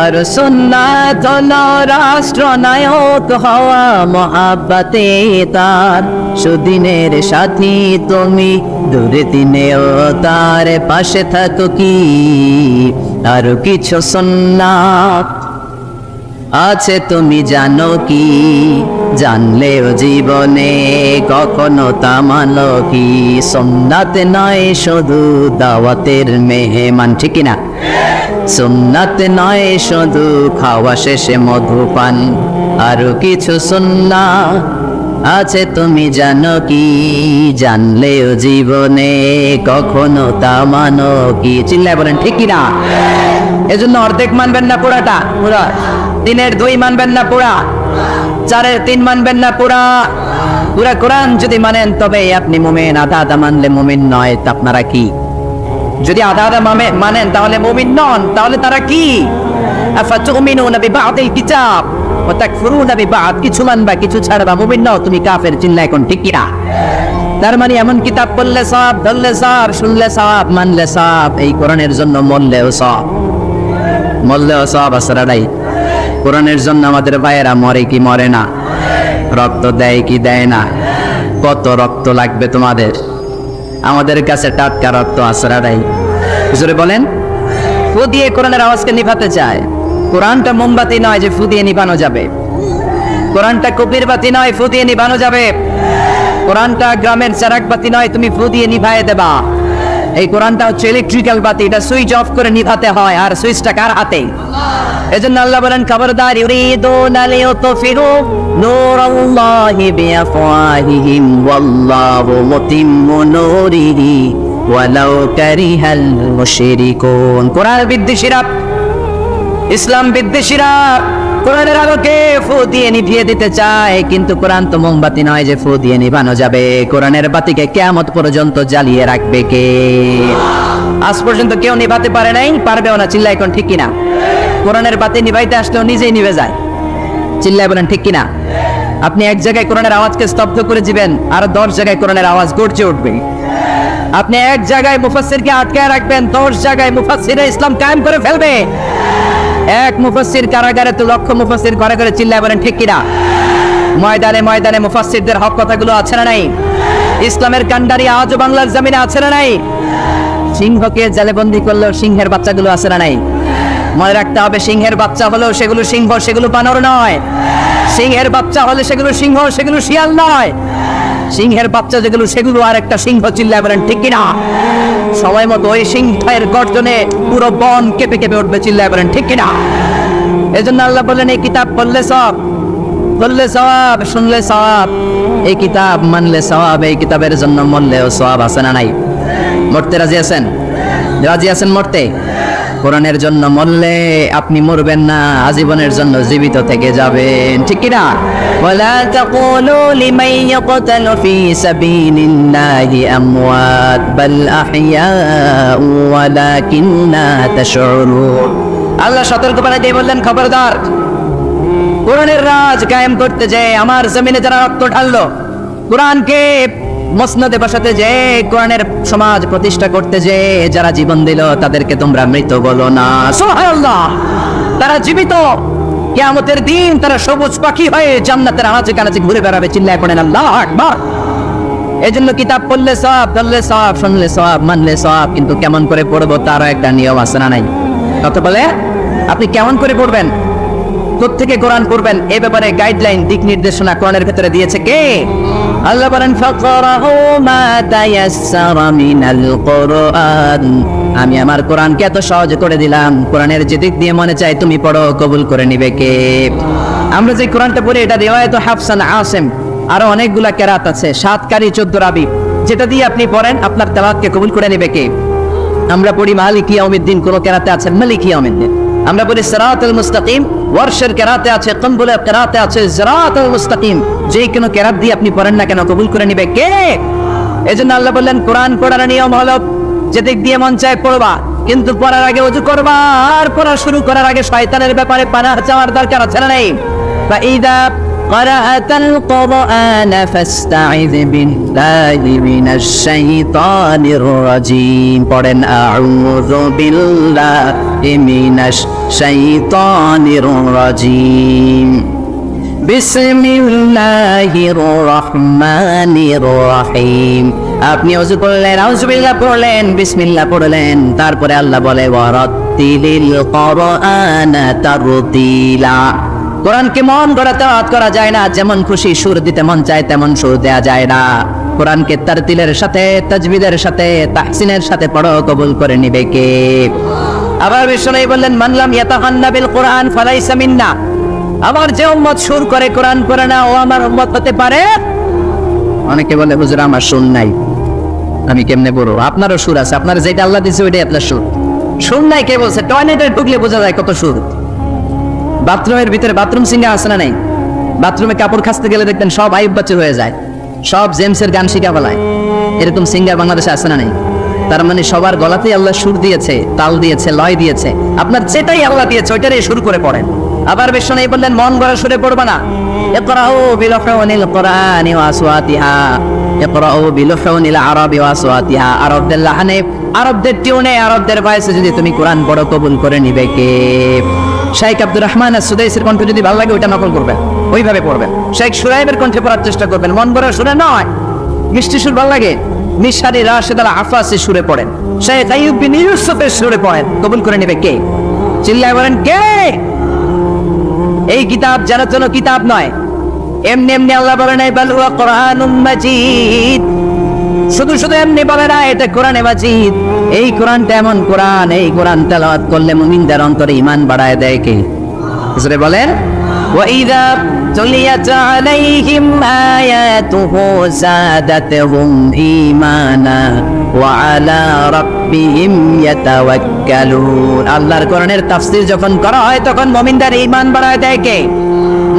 আর সুন্নাত হলো রাষ্ট্রনায়ক হওয়া। মহাব্বতে তার সুদিনের সাথী তুমি, দূরে দিনেও তার পাশে থাকো কি? আর কিছু সুন্নাত আছে তুমি জানো কি? জানলেও জীবনে কখনো তা মানো কি? সুন্নাত নয় শুধু দাওয়াতের মেহমান, ঠিক না? সুন্নাত নয় শুধু খাওয়া শেষে মধুপান, আরো কিছু সুন্নাত আছে তুমি জানো কি? জানলেও জীবনে কখনো তা মানো কি? চিল্লায় বলেন ঠিক কিনা? এজন্য অর্ধেক মানবেন না পুরাটা, পুরা 3-এর 2 মানবেন না পুরা, 4-এর 3 মানবেন না পুরা। পুরা কোরআন যদি মানেন তবে আপনি মুমিন, আধা আধা মানলে মুমিন নয়। তা আপনারা কি? যদি আধা আধা মানেন তাহলে মুমিন নন, তাহলে তারা কি? আফাতুমিনুনা বিবাদিল কিতাব ওয়া তাকফুরুনা বিবাদ, কিছু মানবা কিছু ছাড়বা, মুমিন নও তুমি কাফের। চিল্লা এখন ঠিক কিনা? তার মানে এমন কিতাব পড়লে সওয়াব, ধরলে সওয়াব, শুনলে সওয়াব, মানলে সওয়াব। এই কোরআনের জন্য মরলেও সওয়াব, মরলেও সওয়াব আসরা নাই। কোরআনের জন্য আমাদের ভাইয়েরা মরে কি মরে না? রক্ত দেয় কি দেয় না? কত রক্ত লাগবে তোমাদের? আমাদের কাছে টাটকা রক্ত আসরা নাই। হুজুরে বলেন ফু দিয়ে কোরআনের আওয়াজকে নিভাতে চায়। কোরআনটা মোমবাতি নয় যে ফু দিয়ে নিভানো যাবে, কোরআনটা কপির বাতি নয় ফু দিয়ে নিভানো যাবে, কোরআনটা গ্রামের চারাক বাতি নয় তুমি ফু দিয়ে নিভায়ে দেবা। এই কোরআনটা হচ্ছে ইলেকট্রিক্যাল বাতি, এটা সুইচ অফ করে নিভাতে হয়, আর সুইচটা কার হাতে? এজন্য আল্লাহ বলেন খবরদার, ইউরিদুনা লিইউতফিউ নূরাল্লাহি বিআফওয়াহিহিম ওয়াল্লাহু মুতিম্মু নূরিহি ওয়ালাউ কারিহাল মুশরিকুন। কোরআন বিদ্বেষীরা, ইসলাম বিদ্বেষীরা কোরআনের আলোকে ফু দিয়ে নিভিয়ে দিতে চায়, কিন্তু কোরআন তো মোমবাতি নয় যে ফু দিয়ে নিভানো যাবে। কোরআনের বাতিকে কিয়ামত পর্যন্ত জ্বালিয়ে রাখবে কে? আজ পর্যন্ত কেউ নিভাতে পারে নাই, পারবেও না। চিল্লা এখন ঠিক কিনা? কোরআনের বাতি নিভাইতে আসলেও নিজেই নিভে যায়। চিল্লায় বলেন ঠিক কিনা? আপনি এক জায়গায় কোরআনের আওয়াজকে স্তব্ধ করে দিবেন, আর 10 জায়গায় কোরআনের আওয়াজ গর্জে উঠবে। আপনি এক জায়গায় মুফাসসিরকে আটকায় রাখবেন, 10 জায়গায় মুফাসসিরে ইসলাম কায়েম করে ফেলবে। এক মুফাসসির কারাগারে তো লক্ষ মুফাসসির ঘরে ঘরে। চিল্লায় বলেন ঠিক কিনা? ময়দানে ময়দানে মুফাসসিরদের হক কথাগুলো আছে না নাই? ইসলামের কান্ডারি আজও বাংলার জমিনে আছে না নাই? সিংহকে জেলেবন্দি করলেও সিংহের বাচ্চাগুলো আছে না নাই? মনে রাখতে হবে, সিংহের বাচ্চা হলেও সেগুলো সিংহ, সেগুলো বানর নয়। সিংহের বাচ্চা হলে সেগুলো সিংহ, সেগুলো শিয়াল নয়। সিংহের বাচ্চা যেগুলো সেগুলো আর একটা সিংহ। চিল্লায় বলেন ঠিক কিনা? সময় মতো ওই সিংহের গর্জনে পুরো বন কেঁপে কেঁপে উঠবে। চিল্লায় বলেন ঠিক কিনা? এজন্য আল্লাহ বললেন এই কিতাব পড়লে সব, বললে সওয়াব, শুনলে সওয়াব, এই কিতাব মানলে সওয়াব, এই কিতাবের জন্য মরলেও সওয়াব আছে না নাই? মরতে রাজি আছেন? রাজি আছেন মরতে? কোরআনের জন্য মরলে আপনি মরবেন না, আজীবনের জন্য জীবিত থেকে যাবেন, ঠিক কি না? ওয়ালা তাকুলু লিমান ইয়াকতালু ফি সাবিলিল্লাহি আমওয়াত বাল আহইয়াউ ওয়ালাকিন্না তাশউরুন। আল্লাহ সতর্ক বানিয়ে দিয়ে বললেন, খবরদার, কোরআনের রাজ কায়েম করতে যে আমার জমিনে যারা রক্ত ঢাললো, কোরআনকে মসনদে বসাতে যে, কোরআনের সমাজ প্রতিষ্ঠা করতে যে যারা জীবন দিল, তাদেরকে তোমরা মৃত বলো না। সুবহানাল্লাহ, তারা জীবিত। কিয়ামতের দিন তারা সবুজ পাখি হয়ে জান্নাতের আনাচে কানাচে ঘুরে বেড়াবে, চিল্লায় পড়েন আল্লাহু আকবার। এজন্য কিতাব পড়লে সওয়াব, ধরলে সওয়াব, শুনলে সওয়াব, মানলে সওয়াব, কিন্তু কেমন করে পড়বো তারও একটা নিয়ম আছে না নাই? কত বলে আপনি কেমন করে পড়বেন, কোত্থেকে কোরআন পড়বেন, এ ব্যাপারে গাইডলাইন, দিক নির্দেশনা কোরআনের ভেতরে দিয়েছে কে? আল্লাহ বলেন, ফাকরাহু মা তায়াসসারা মিনাল কুরআন। আমি আমার কোরআনকে এত সহজ করে দিলাম, কোরআনের যে দিক দিয়ে মনে চায় তুমি পড়ো, কবুল করে নিবে কে? আমরা যে কোরআনটা পড়ি, এটা রিওয়ায়াত হাফসান আসিম, আরো অনেকগুলা কেরাত আছে, 7 কারি 14 রাবি, যেটা দিয়ে আপনি পড়েন আপনার তেলাওয়াতকে কবুল করে নেবে কে? আমরা পড়ি মালিকি ইয়াউমিদ্দিন, কোন কেরাতে আছে মালিকি ইয়াউমিদ্দিন। আমরা বলি সিরাতাল মুস্তাকিম, ওয়ারশের কেরাতে আছে, কম্বুলের কেরাতে আছে সিরাতাল মুস্তাকিম। যে কোনো কেরাত দিয়ে আপনি পড়েন না কেন, কবুল করে নিবে কে? এজন্য আল্লাহ বললেন, কোরআন পড়ার নিয়ম হলো যে দিক দিয়ে মন চায় পড়বা, কিন্তু পড়ার আগে ওযু করবা, আর পড়া শুরু করার আগে শয়তানের ব্যাপারে পানাহ চাওয়ার দরকার আছে না নাই? ফাইদা قرأت القرآن فاستعذ بالله من الشيطان الرجيم পড়েন أعوذ بالله من الشيطان الرجيم بسم الله الرحمن الرحيم আপনি ওযু করলেন, আউযুবিল্লাহ পড়লেন, বিসমিল্লাহ পড়লেন, তারপরে আল্লাহ বলে ওয়ারাত্তিলিল কুরআনা তারতিলা। কোরআনকে মন গড়া তেলাওয়াত করা যায় না, যেমন খুশি সুর দিতে মন চায় তেমন সুর দেয়া যায় না। কোরআনকে তারতিলের সাথে, তাজবিদের সাথে, তাহসিনের সাথে পড়ো, কবুল করে নিবে কে? আবার বিশ্বনবী বললেন, মান লাম ইয়াতাহান্না বিল কোরআন ফালাইসা মিন্না। আমার যে উম্মত সুর করে কোরআন পড়ে না, ও আমার উম্মত হতে পারে। অনেকে বলে, হুজুর আমার সুর নাই, আমি কেমনে পড়বো? আপনারও সুর আছে, আপনার যেটা আল্লাহ দিয়েছে ওইটাই আপনার সুর। সুর নাই কে বলছে? টয়লেটে ঢুকলে বোঝা যায় কত সুর। বাথরুমের ভিতরে বাথরুম সিঙ্গার আছে না নাই? বাথরুমে কাপড় খাসতে গেলে দেখবেন সব আইব বাচ্চা হয়ে যায়, সব জেমসের গান শিখা ফেলায়, এরকম সিঙ্গার বাংলাদেশে আছে না নাই? তার মানে সবার গলাতেই আল্লাহ সুর দিয়েছে, তাল দিয়েছে, লয় দিয়েছে। আপনার যেটাই আল্লাহ দিয়েছে ওইটারই শুরু করে পড়েন। আবার বিশ্বনবী বললেন, মন গড়া সুরে পড়বা না। ইকরাউ বিলুহুনিল কুরআনি ওয়া আসওয়াতিহা, ইকরাউ বিলুহুনিল আরাবি ওয়া আসওয়াতিহা। আরবদের লাহানে, আরবদের টিউনে, আরবদের ভয়েসে যদি তুমি কোরআন পড়ো, কবুল করে নিবে কে? শেখ আব্দুর রহমান as-সুদাইসির কণ্ঠ যদি ভালো লাগে ওইটা নকল করবেন, ওইভাবে পড়বেন। শেখ সুরাইবের কণ্ঠে পড়ার চেষ্টা করবেন, মন গড়া সুরে নয়। মিষ্টি সুর ভালো লাগে, মিশারি রাশেদ আল আফাসি সুরে পড়েন, শেখ আইয়ুব বিন ইউসুফের সুরে পড়েন, কবুল করে নেবে কে? চিল্লায় বলেন কে? এই কিতাব জানার জন্য কিতাব নয়, এমনি এমনি আল্লাহ বলেন নাই বাল হুয়া কুরআনুম মাজিদ। শুধু শুধু এমনি বলে না এটা কোরআনে মাজিদ। এই কোরআনটা এমন কোরআন, এই কোরআন তেলাওয়াত করলে মুমিনদের অন্তরে ঈমান বাড়ায় দেয় কে? হুজুরে বলেন, ওয়া ইযা তুলিয়াত আলাইহিম আয়াতুহু যাদাতুহুম ঈমানা ওয়া আলা রাব্বিহিম ইয়াতাওয়াক্কালুন। আল্লাহর কোরআনের তাফসীর যখন করা হয় তখন মুমিনদের ঈমান বাড়ায় দেয় কে?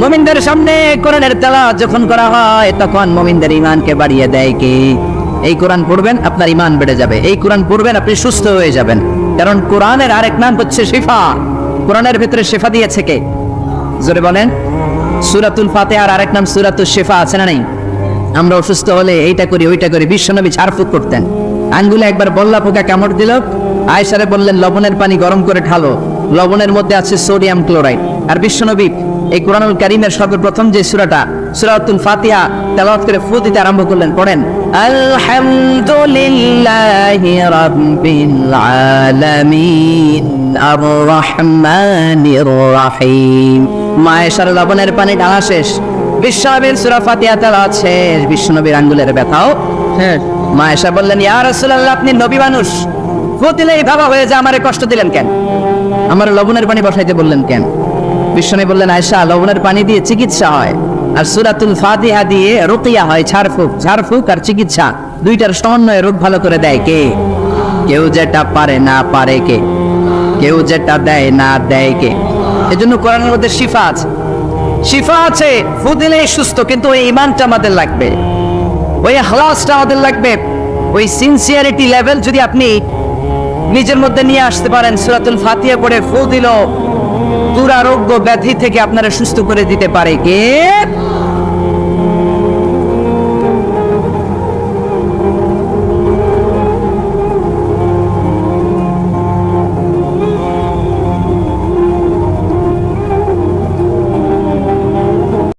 মুমিনদের সামনে কোরআনের তেলাওয়াত যখন করা হয় তখন মুমিনদের ঈমানকে বাড়িয়ে দেয় কে? এই কোরআন পড়বেন, আপনার ঈমান বেড়ে যাবে। এই কোরআন পড়বেন, আপনি সুস্থ হয়ে যাবেন। কারণ কোরআনের আরেক নাম হচ্ছে শিফা। কোরআনের ভিতরে শিফা দিয়েছে কে? জোরে বলেন। সূরাতুল ফাতিহার আরেক নাম সূরাতুশ শিফা, আছে না নাই? আমরা অসুস্থ হলে এইটা করি ওইটা করি, বিশ্বনবী ঝাড়ফুঁক করতেন। আঙ্গুলে একবার বল্লা পোকা কামড় দিল, আয়েশারে বললেন লবণের পানি গরম করে ঢালো, লবণের মধ্যে আছে সোডিয়াম ক্লোরাইড। আর বিশ্বনবী এই কোরআনুল কারীমের সর্বপ্রথম যে সূরাটা, সূরাতুল ফাতিহা তেলাওয়াত করে ফু দিতে আরম্ভ করলেন। পড়েন, আলহামদুলিল্লাহি রাব্বিল আলামিন আর রহমানির রহিম। মায়েশার লবণের পানি ঢালা শেষ, বিশ্বনবীর সূরা ফাতিহা তেলাওয়াত শেষ, বিশ্বনবীর আঙ্গুলের ব্যথাও শেষ। মায়েশা বললেন, ইয়া রাসূলুল্লাহ, আপনি নবী মানুষ, ফু দিলেই ভালো হয়ে যায়, আমারে কষ্ট দিলেন কেন? আমার লবণের পানি বসাইতে বললেন কেন? বিশ্বনবী বললেন, আয়েশা, লবণের পানি দিয়ে চিকিৎসা হয়, আর সূরাতুল ফাতিহা দিয়ে রুকিয়া হয়, ঝাড়ফুঁক আর চিকিৎসা দুইটার সমন্বয়ে রোগ ভালো করে দেয় কে? কেউ যেটা পারে না পারে কে? কেউ যেটা দেয় না দেয় কে? এজন্য কোরআনের মধ্যে শিফা আছে, ফু দিলেই সুস্থ, কিন্তু ওই ঈমানটা আমাদের লাগবে, ওই ইখলাসটা আমাদের লাগবে, ওই সিনসিয়ারিটি লেভেল যদি আপনি নিজের মধ্যে নিয়ে আসতে পারেন, সূরাতুল ফাতিহা পড়ে ফু দিল, দুরারোগ্য ব্যাধি থেকে আপনারা সুস্থ করে দিতে পারে কে?